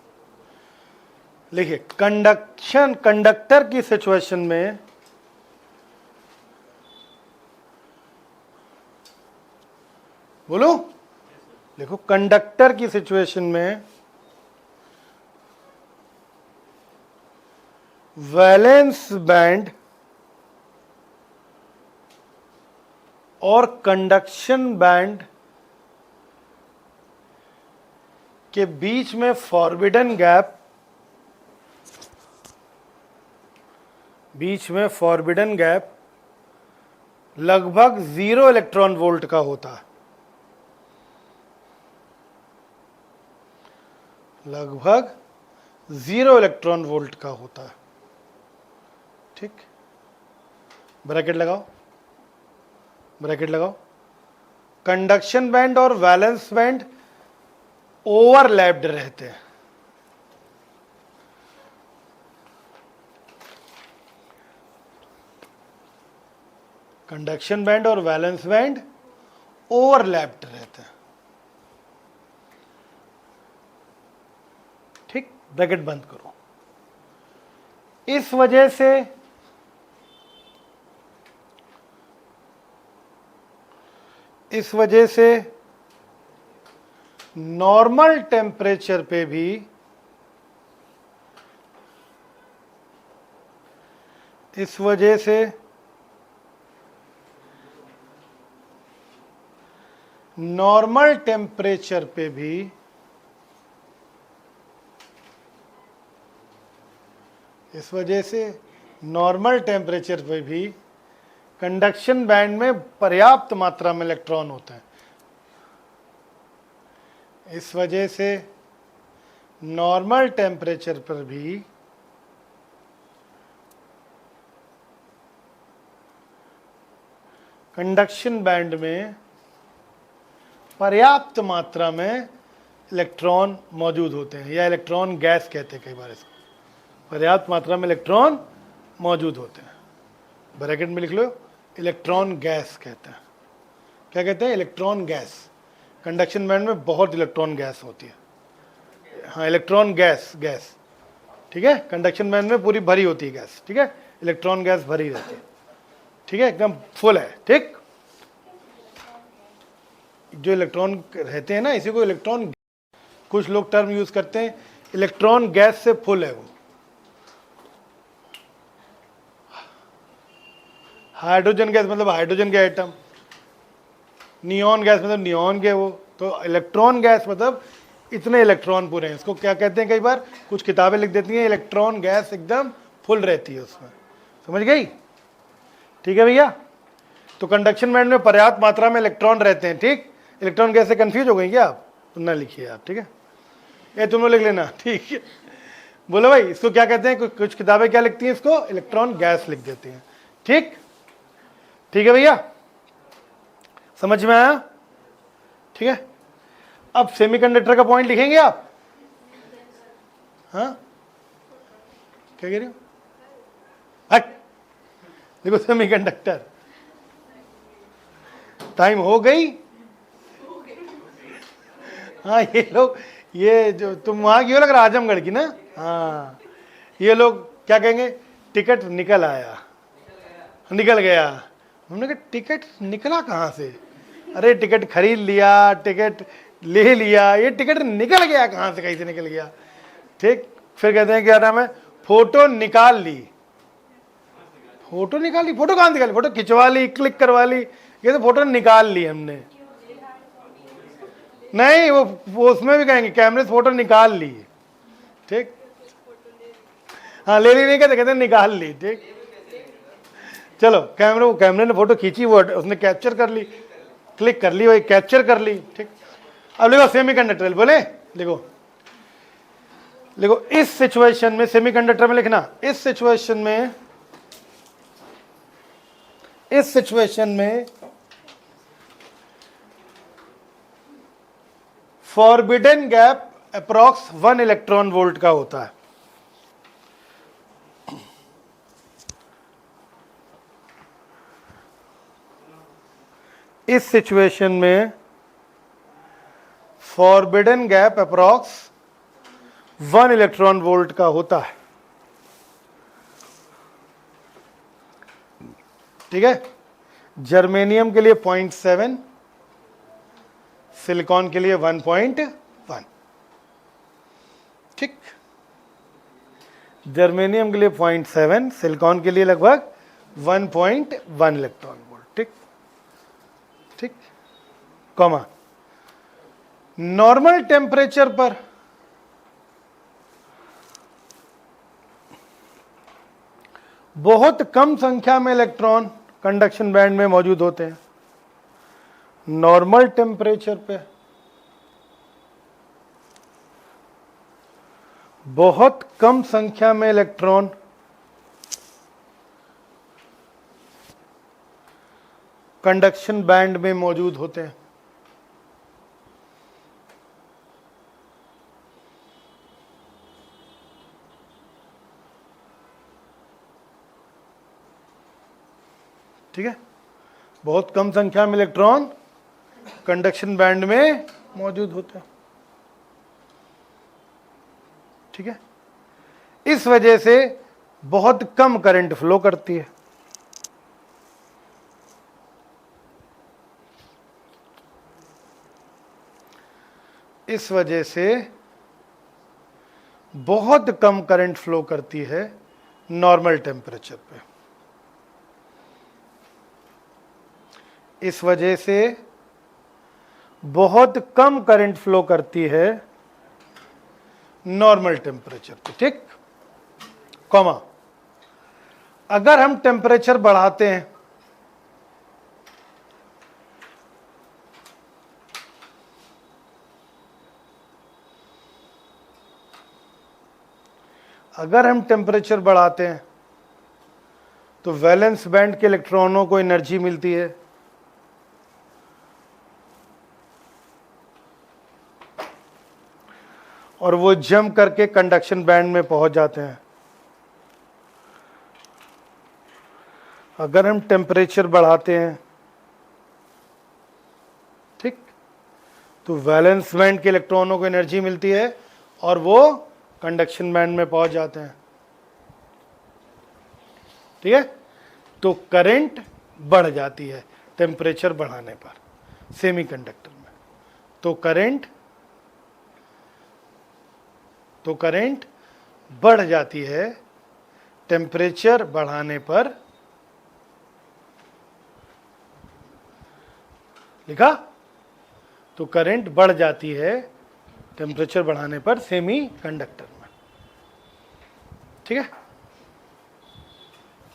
लिखिए कंडक्टर की सिचुएशन में बोलो, देखो कंडक्टर की सिचुएशन में वैलेंस बैंड और कंडक्शन बैंड के बीच में फॉरबिडन गैप लगभग 0 इलेक्ट्रॉन वोल्ट का होता है, लगभग 0 इलेक्ट्रॉन वोल्ट का होता है, ठीक। ब्रैकेट लगाओ, ब्रैकेट लगाओ। कंडक्शन बैंड और वैलेंस बैंड ओवरलैप्ड रहते हैं, कंडक्शन बैंड और वैलेंस बैंड ओवरलैप्ड रहते हैं, ठीक। ब्रैकेट बंद करो। इस वजह से नॉर्मल टेम्परेचर पे भी नॉर्मल टेम्परेचर पे भी कंडक्शन बैंड में पर्याप्त मात्रा में इलेक्ट्रॉन होते हैं। इस वजह से नॉर्मल टेम्परेचर पर भी कंडक्शन बैंड में पर्याप्त मात्रा में इलेक्ट्रॉन मौजूद होते हैं, या इलेक्ट्रॉन गैस कहते हैं कई बार इसको। पर्याप्त मात्रा में इलेक्ट्रॉन मौजूद होते हैं, ब्रैकेट में लिख लो, इलेक्ट्रॉन गैस कहते हैं। क्या कहते हैं? Electron gas. कंडक्शन बैंड में बहुत इलेक्ट्रॉन गैस होती है। हाँ, इलेक्ट्रॉन गैस, गैस, ठीक है। कंडक्शन बैंड में पूरी भरी होती है गैस, ठीक है। इलेक्ट्रॉन गैस भरी रहती है, ठीक है, एकदम फुल है, ठीक। जो इलेक्ट्रॉन रहते हैं ना, इसी को इलेक्ट्रॉन, कुछ लोग टर्म यूज करते हैं, इलेक्ट्रॉन गैस से फुल है वो। हाइड्रोजन गैस मतलब हाइड्रोजन के आइटम, नियॉन गैस मतलब नियॉन के वो। तो इलेक्ट्रॉन गैस मतलब इतने इलेक्ट्रॉन पूरे हैं। इसको क्या कहते हैं, कई बार कुछ किताबें लिख देती हैं इलेक्ट्रॉन गैस एकदम फुल रहती है उसमें। समझ गई? ठीक है भैया। तो कंडक्शन बैंड में पर्याप्त मात्रा में इलेक्ट्रॉन रहते हैं। ठीक, इलेक्ट्रॉन गैस से कंफ्यूज हो गई क्या आप? तो ना लिखिए आप, ठीक है, ये तुम लोग लिख लेना, ठीक है। बोलो भाई, इसको क्या कहते हैं? कुछ किताबें क्या लिखती हैं, इसको इलेक्ट्रॉन गैस लिख देती हैं। ठीक, ठीक है भैया, समझ में आया? ठीक है। अब सेमीकंडक्टर का पॉइंट लिखेंगे आप? हाँ, क्या कह रहे हो? हट, देखो सेमीकंडक्टर, टाइम हो गई। हाँ, ये लोग, ये जो तुम वहां की हो लग रहा, आजमगढ़ की ना? हाँ, ये लोग क्या कहेंगे? टिकट निकल आया, निकल गया। हमने कहा टिकट निकला कहाँ से? अरे टिकट खरीद लिया, टिकट ले लिया, ये टिकट निकल गया कहाँ से, कहीं से निकल गया। ठीक, फिर कहते हैं क्या नाम है, फोटो निकाल ली। फोटो निकाल ली? फोटो कहाँ निकाली? फोटो खिंचवा ली, क्लिक करवा ली, ये तो फोटो निकाल ली हमने। नहीं, वो उसमें भी कहेंगे कैमरे से फोटो निकाल ली। ठीक, हाँ, ले ली नहीं कहते, कहते निकाल ली। ठीक, चलो, कैमरे ने फोटो खींची, वो उसने कैप्चर कर ली, क्लिक कर ली, वही कैप्चर कर ली। ठीक, अब लिखो सेमीकंडक्टर, बोले लिखो, लिखो इस सिचुएशन में, सेमीकंडक्टर में लिखना, इस सिचुएशन में forbidden gap approx 1 electron volt का होता है। इस सिचुएशन में forbidden gap approx 1 electron volt का होता है। ठीक है, जर्मेनियम के लिए 0.7, सिलिकॉन के लिए 1.1। ठीक, जर्मेनियम के लिए 0.7, सिलिकॉन के लिए लगभग 1.1 इलेक्ट्रॉन वोल्ट। ठीक, ठीक, कॉमा, नॉर्मल टेम्परेचर पर बहुत कम संख्या में इलेक्ट्रॉन कंडक्शन बैंड में मौजूद होते हैं। नॉर्मल टेम्परेचर पे बहुत कम संख्या में इलेक्ट्रॉन कंडक्शन बैंड में मौजूद होते हैं। ठीक है, बहुत कम संख्या में इलेक्ट्रॉन कंडक्शन बैंड में मौजूद होते हैं। ठीक है, इस वजह से बहुत कम करंट फ्लो करती है। इस वजह से बहुत कम करंट फ्लो करती है नॉर्मल टेम्परेचर पे। इस वजह से बहुत कम करंट फ्लो करती है नॉर्मल टेम्परेचर पे। ठीक, कॉमा, अगर हम टेम्परेचर बढ़ाते हैं, अगर हम टेम्परेचर बढ़ाते हैं तो वैलेंस बैंड के इलेक्ट्रॉनों को एनर्जी मिलती है, और वो जम करके कंडक्शन बैंड में पहुंच जाते हैं। अगर हम टेम्परेचर बढ़ाते हैं, ठीक, तो वैलेंस बैंड के इलेक्ट्रॉनों को एनर्जी मिलती है और वो कंडक्शन बैंड में पहुंच जाते हैं। ठीक है, तो करंट बढ़ जाती है टेम्परेचर बढ़ाने पर सेमीकंडक्टर में। तो करंट तो करंट बढ़ जाती है टेम्परेचर बढ़ाने पर। लिखा? तो करंट बढ़ जाती है टेम्परेचर बढ़ाने पर सेमी कंडक्टर में। ठीक है?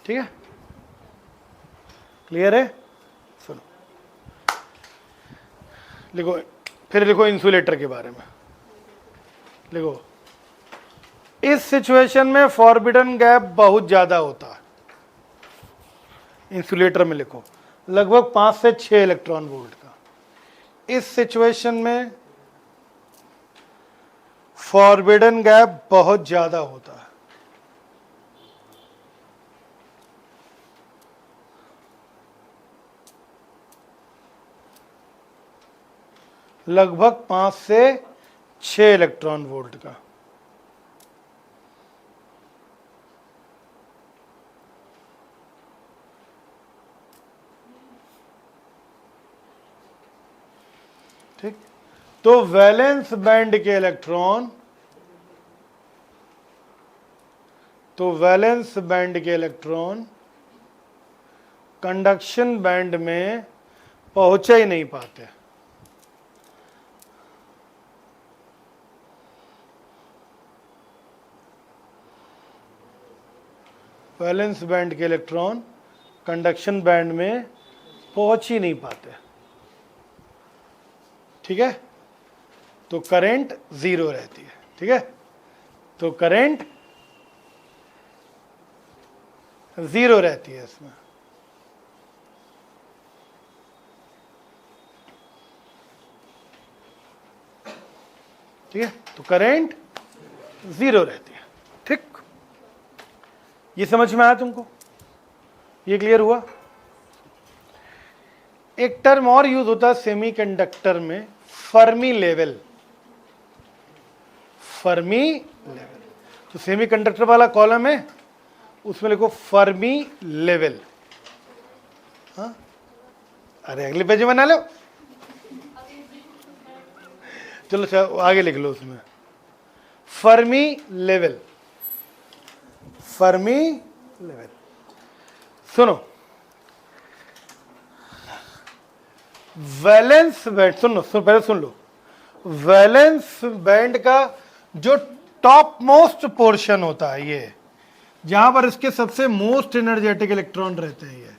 ठीक है? क्लियर है? सुनो, लिखो, फिर लिखो इंसुलेटर के बारे में। लिखो, इस सिचुएशन में फॉरबिडन गैप बहुत ज्यादा होता है। इंसुलेटर में लिखो लगभग 5 से 6 इलेक्ट्रॉन वोल्ट का। इस सिचुएशन में फॉरबिडन गैप बहुत ज्यादा होता है। लगभग 5 से 6 इलेक्ट्रॉन वोल्ट का। ठीक? तो वैलेंस बैंड के इलेक्ट्रॉन, कंडक्शन बैंड में पहुंच ही नहीं पाते। वैलेंस बैंड के इलेक्ट्रॉन कंडक्शन बैंड में पहुंच ही नहीं पाते। ठीक है? तो करंट 0 रहती है। ठीक है? तो करंट 0 रहती है इसमें। ठीक है? तो करंट 0 रहती है। ठीक? ये समझ में आया तुमको? ये क्लियर हुआ? एक टर्म और यूज होता है सेमीकंडक्टर में, फर्मी लेवल। तो सेमीकंडक्टर वाला कॉलम है, उसमें लिखो फर्मी लेवल। हाँ? अरे अगले पेज में बना लो। चलो आगे लिख लो उसमें फर्मी लेवल। सुनो, वैलेंस बैंड, पहले सुन लो। वैलेंस बैंड का जो टॉप मोस्ट पोर्शन होता है, ये जहां पर इसके सबसे मोस्ट एनर्जेटिक इलेक्ट्रॉन रहते हैं, ये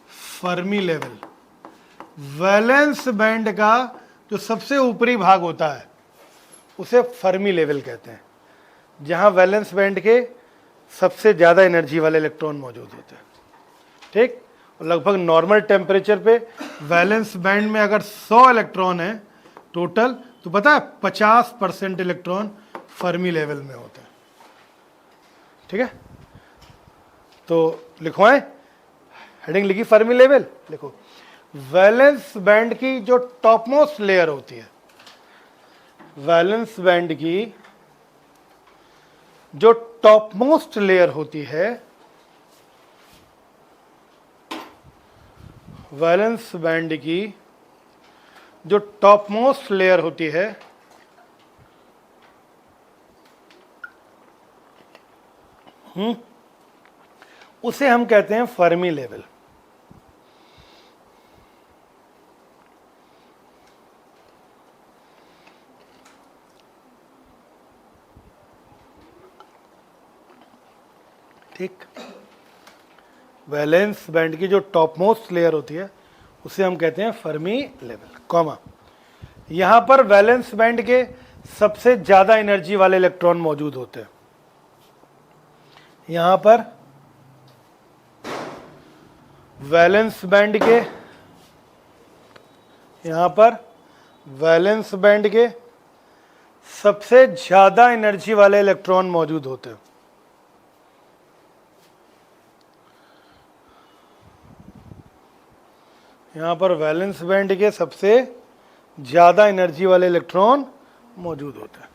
फर्मी लेवल। वैलेंस बैंड का जो सबसे ऊपरी भाग होता है उसे फर्मी लेवल कहते हैं, जहां वैलेंस बैंड के सबसे ज्यादा एनर्जी वाले इलेक्ट्रॉन मौजूद होते हैं। ठीक? लगभग नॉर्मल टेम्परेचर पे वैलेंस बैंड में अगर 100 इलेक्ट्रॉन है टोटल, तो पता है 50% इलेक्ट्रॉन फर्मी लेवल में होते हैं। ठीक है? तो लिखवाएं, हेडिंग लिखी फर्मी लेवल। लिखो, वैलेंस बैंड की जो टॉप मोस्ट लेयर होती है, वैलेंस बैंड की जो टॉप मोस्ट लेयर होती है, वैलेंस बैंड की जो टॉप मोस्ट लेयर होती है, उसे हम कहते हैं फर्मी लेवल। ठीक? वैलेंस बैंड की जो टॉप मोस्ट लेयर होती है उसे हम कहते हैं फर्मी लेवल, कॉमा। यहां पर वैलेंस बैंड के सबसे ज्यादा एनर्जी वाले इलेक्ट्रॉन मौजूद होते हैं। यहां पर वैलेंस बैंड के सबसे ज्यादा एनर्जी वाले इलेक्ट्रॉन मौजूद होते हैं। यहां पर वैलेंस बैंड के सबसे ज्यादा एनर्जी वाले इलेक्ट्रॉन मौजूद होते हैं।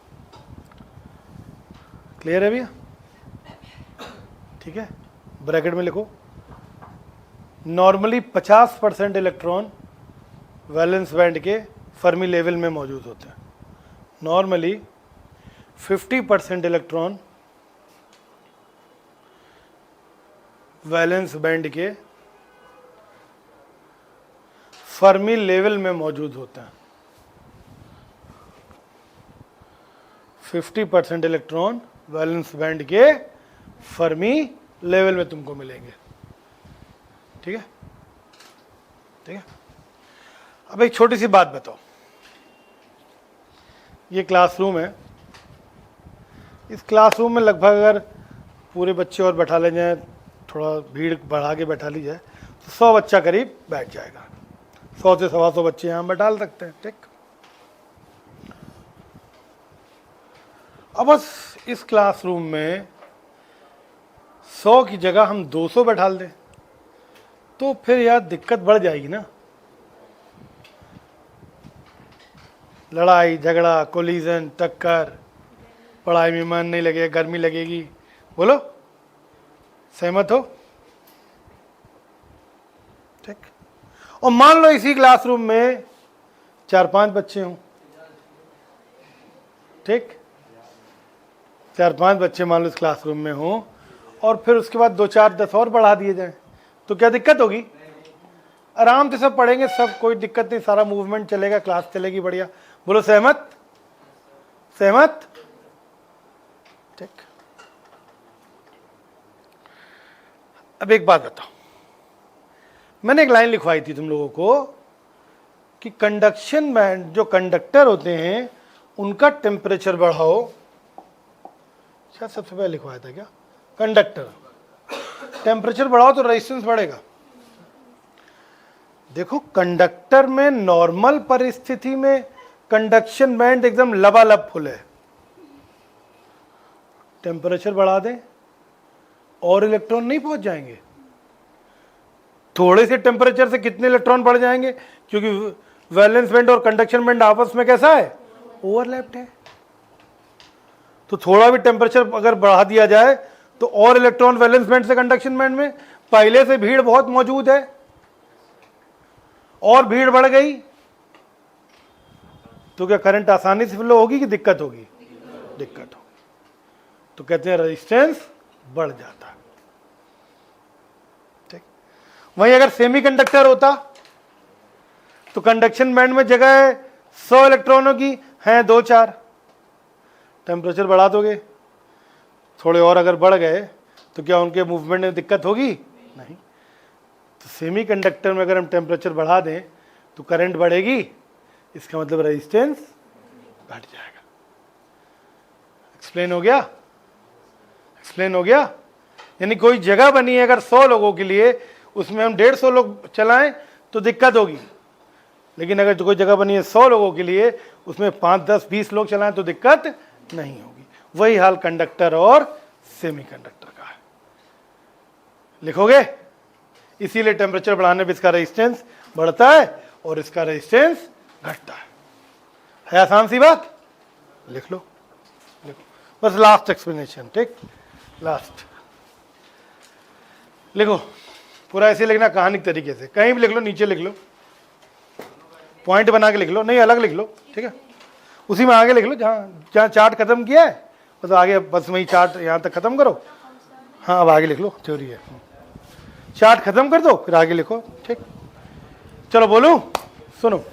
क्लियर है भैया? ठीक है? ब्रैकेट में लिखो, नॉर्मली 50% इलेक्ट्रॉन वैलेंस बैंड के फर्मी लेवल में मौजूद होते हैं। नॉर्मली 50% इलेक्ट्रॉन वैलेंस बैंड के फर्मी लेवल में मौजूद होते हैं। 50% इलेक्ट्रॉन वैलेंस बैंड के फर्मी लेवल में तुमको मिलेंगे। ठीक है, ठीक है। अब एक छोटी सी बात बताओ, ये क्लासरूम है, इस क्लासरूम में लगभग अगर पूरे बच्चे और बैठा ले जाएं, थोड़ा भीड़ बढ़ा के बैठा ली जाए, तो 100 बच्चा करीब बैठ जाएगा। 100 से 125 बच्चे यहाँ बैठा सकते हैं। ठीक, अब बस इस क्लासरूम में 100 की जगह हम 200 बैठा दें, तो फिर यार दिक्कत बढ़ जाएगी ना। लड़ाई झगड़ा, कोलिजन, टक्कर, पढ़ाई में मन नहीं लगेगा, गर्मी लगेगी। बोलो, सहमत हो? ठीक। और मान लो इसी क्लासरूम में 4-5 बच्चे हों। ठीक, 4-5 बच्चे मान लो इस क्लासरूम में हों, और फिर उसके बाद 2-4-10 और बढ़ा दिए जाएं, तो क्या दिक्कत होगी? आराम से सब पढ़ेंगे, सब कोई दिक्कत नहीं, सारा मूवमेंट चलेगा, क्लास चलेगी बढ़िया। बोलो सहमत? सहमत? ठीक। अब एक बात बताओ, मैंने एक लाइन लिखवाई थी तुम लोगों को कि कंडक्शन बैंड, जो कंडक्टर होते हैं उनका टेम्परेचर बढ़ाओ। शायद सबसे पहले लिखवाया था क्या? कंडक्टर टेम्परेचर बढ़ाओ तो रेजिस्टेंस बढ़ेगा। देखो, कंडक्टर में नॉर्मल परिस्थिति में कंडक्शन बैंड एकदम लबालब फुल है। टेम्परेचर बढ़ा दें और इलेक्ट्रॉन नहीं पहुंच जाएंगे। थोड़े से टेम्परेचर से कितने इलेक्ट्रॉन बढ़ जाएंगे, क्योंकि वैलेंस बैंड और कंडक्शन बैंड आपस में कैसा है? ओवरलैप्ड है। तो थोड़ा भी टेम्परेचर अगर बढ़ा दिया जाए तो और इलेक्ट्रॉन वैलेंस बैंड से कंडक्शन बैंड में, पहले से भीड़ बहुत मौजूद है और भीड़ बढ़ गई, तो क्या करंट आसानी से फ्लो होगी कि दिक्कत होगी? दिक्कत होगी। तो कहते हैं रेजिस्टेंस बढ़ जाता है। ठीक। वहीं अगर सेमीकंडक्टर होता तो कंडक्शन बैंड में जगह है 100 इलेक्ट्रॉनों की, हैं 2-4, टेम्परेचर बढ़ा दोगे, थोड़े और अगर बढ़ गए तो क्या उनके मूवमेंट में दिक्कत होगी? नहीं। तो सेमीकंडक्टर में अगर हम टेम्परेचर बढ़ा दें तो करंट बढ़ेगी, इसका मतलब रेजिस्टेंस घट जाएगा। एक्सप्लेन हो गया? एक्सप्लेन हो गया? यानी कोई जगह बनी है अगर 100 लोगों के लिए, उसमें हम 150 लोग चलाएं तो दिक्कत होगी, लेकिन अगर कोई जगह बनी है 100 लोगों के लिए, उसमें 5, 10, 20 लोग चलाएं तो दिक्कत नहीं होगी। वही हाल कंडक्टर और सेमीकंडक्टर का है। लिखोगे? इसीलिए टेम्परेचर बढ़ाने पर इसका रेजिस्टेंस बढ़ता है और इसका रेजिस्टेंस घटता है आसान सी बात? लिख लो, लिखो, बस लास्ट एक्सप्लेनेशन। ठीक, लास्ट लिखो, पूरा ऐसे लिखना कहानी के तरीके से, कहीं भी लिख लो, नीचे लिख लो, पॉइंट बना के लिख लो, नहीं अलग लिख लो। ठीक है, उसी में आगे लिख लो, जहाँ जहाँ चार्ट खत्म किया है बस आगे, बस वही चार्ट यहाँ तक खत्म करो। हाँ, अब आगे लिख लो, थ्योरी है, चार्ट खत्म कर दो फिर आगे लिखो। ठीक, चलो बोलूं, सुनो।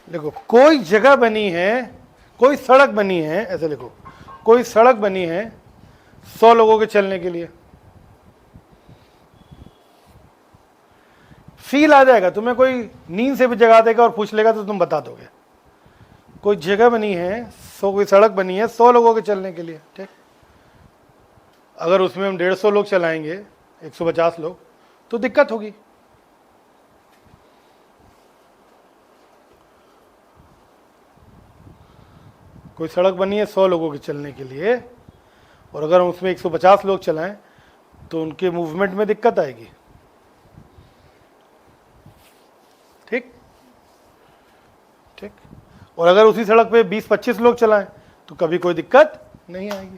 देखो, कोई जगह बनी है, कोई सड़क बनी है, ऐसे लिखो, कोई सड़क बनी है 100 लोगों के चलने के लिए। फील आ जाएगा तुम्हें, कोई नींद से भी जगा देगा और पूछ लेगा तो तुम बता दोगे। कोई जगह बनी है, कोई सड़क बनी है 100 लोगों के चलने के लिए। ठीक, अगर उसमें हम 150 लोग चलाएंगे, 150 लोग, तो दिक्कत होगी। कोई सड़क बनी है 100 लोगों के चलने के लिए, और अगर हम उसमें 150 लोग चलाएं तो उनके मूवमेंट में दिक्कत आएगी। ठीक, ठीक, और अगर उसी सड़क पे 20-25 लोग चलाएं तो कभी कोई दिक्कत नहीं आएगी।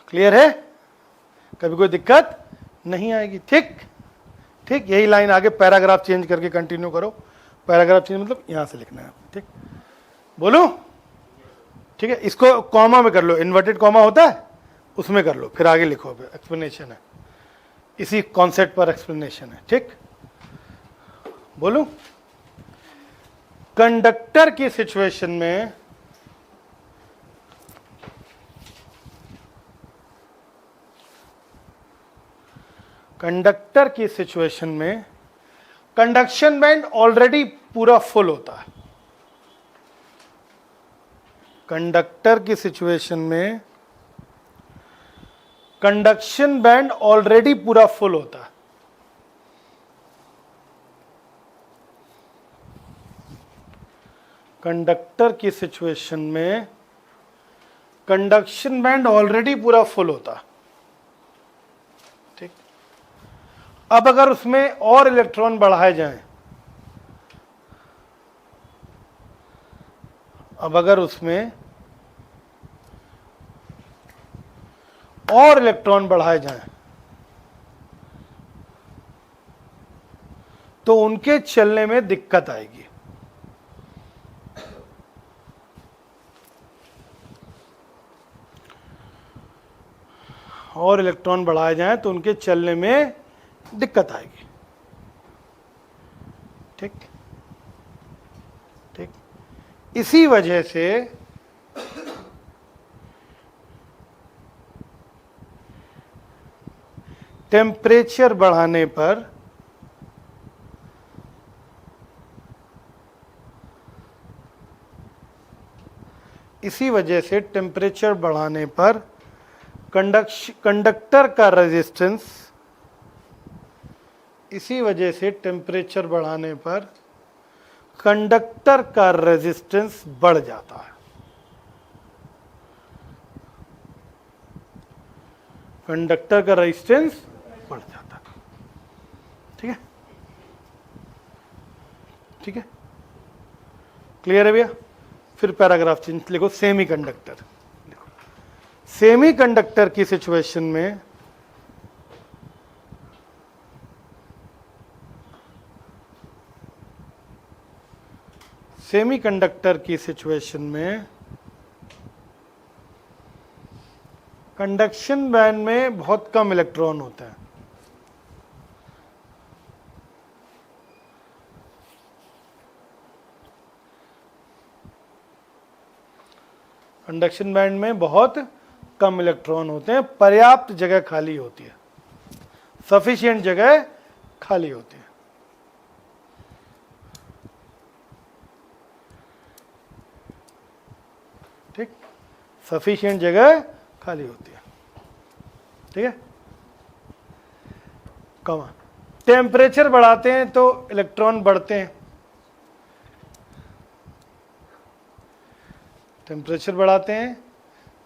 क्लियर है? कभी कोई दिक्कत नहीं आएगी। ठीक ठीक, यही लाइन आगे पैराग्राफ चेंज करके कंटिन्यू करो। पैराग्राफ चेंज मतलब यहां से लिखना है। ठीक, बोलो। ठीक है, इसको कॉमा में कर लो, इन्वर्टेड कॉमा होता है उसमें कर लो, फिर आगे लिखो। एक्सप्लेनेशन है, इसी कॉन्सेप्ट पर एक्सप्लेनेशन है। ठीक, बोलो। कंडक्टर की सिचुएशन में कंडक्शन बैंड ऑलरेडी पूरा फुल होता है। कंडक्टर की सिचुएशन में कंडक्शन बैंड ऑलरेडी पूरा फुल होता है। कंडक्टर की सिचुएशन में कंडक्शन बैंड ऑलरेडी पूरा फुल होता है। ठीक, अब अगर उसमें और इलेक्ट्रॉन बढ़ाए जाएं, अब अगर उसमें और इलेक्ट्रॉन बढ़ाए जाएं तो उनके चलने में दिक्कत आएगी। और इलेक्ट्रॉन बढ़ाए जाएं तो उनके चलने में दिक्कत आएगी। ठीक ठीक, इसी वजह से टेम्परेचर बढ़ाने पर कंडक्टर का रेजिस्टेंस, इसी वजह से टेम्परेचर बढ़ाने पर कंडक्टर का रेजिस्टेंस बढ़ जाता है। कंडक्टर का रेजिस्टेंस बढ़ जाता है। ठीक है, ठीक है, क्लियर है भैया। फिर पैराग्राफ चेंज लिखो, सेमी कंडक्टर लिखो। सेमी कंडक्टर की सिचुएशन में कंडक्शन बैंड में बहुत कम इलेक्ट्रॉन होते हैं। कंडक्शन बैंड में बहुत कम इलेक्ट्रॉन होते हैं, पर्याप्त जगह खाली होती है, सफिशिएंट जगह खाली होती है। ठीक, सफिशिएंट जगह खाली होती है। ठीक है, कमा टेम्परेचर बढ़ाते हैं तो इलेक्ट्रॉन बढ़ते हैं। टेम्परेचर बढ़ाते हैं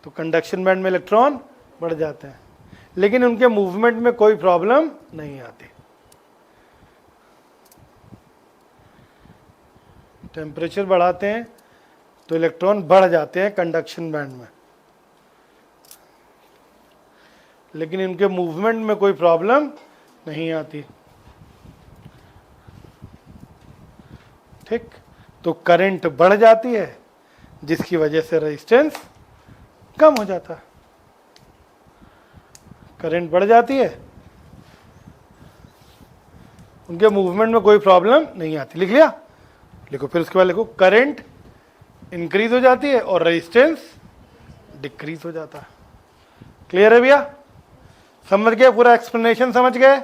तो कंडक्शन बैंड में इलेक्ट्रॉन बढ़ जाते हैं, लेकिन उनके मूवमेंट में कोई प्रॉब्लम नहीं आती। टेम्परेचर बढ़ाते हैं तो इलेक्ट्रॉन बढ़ जाते हैं कंडक्शन बैंड में, लेकिन इनके मूवमेंट में कोई प्रॉब्लम नहीं आती। ठीक, तो करंट बढ़ जाती है जिसकी वजह से रेजिस्टेंस कम हो जाता है। करंट बढ़ जाती है, उनके मूवमेंट में कोई प्रॉब्लम नहीं आती। लिख लिया, लिखो। फिर उसके बाद लिखो, करंट इंक्रीज हो जाती है और रेजिस्टेंस डिक्रीज हो जाता है। क्लियर है भैया? समझ गए? पूरा एक्सप्लेनेशन समझ गए?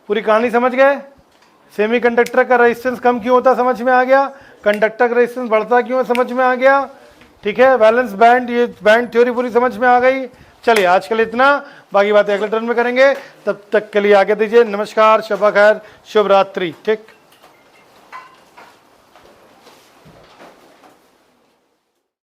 पूरी कहानी समझ गए? सेमीकंडक्टर का रेजिस्टेंस कम क्यों होता समझ में आ गया? कंडक्टर का रेजिस्टेंस बढ़ता क्यों समझ में आ गया? ठीक है, वैलेंस बैंड, ये बैंड थ्योरी पूरी समझ में आ गई। चलिए आज के लिए इतना, बाकी बातें अगले टर्न में करेंगे। तब तक के लिए आगे दीजिए। नमस्कार, शब खैर, शुभ रात्रि। ठीक।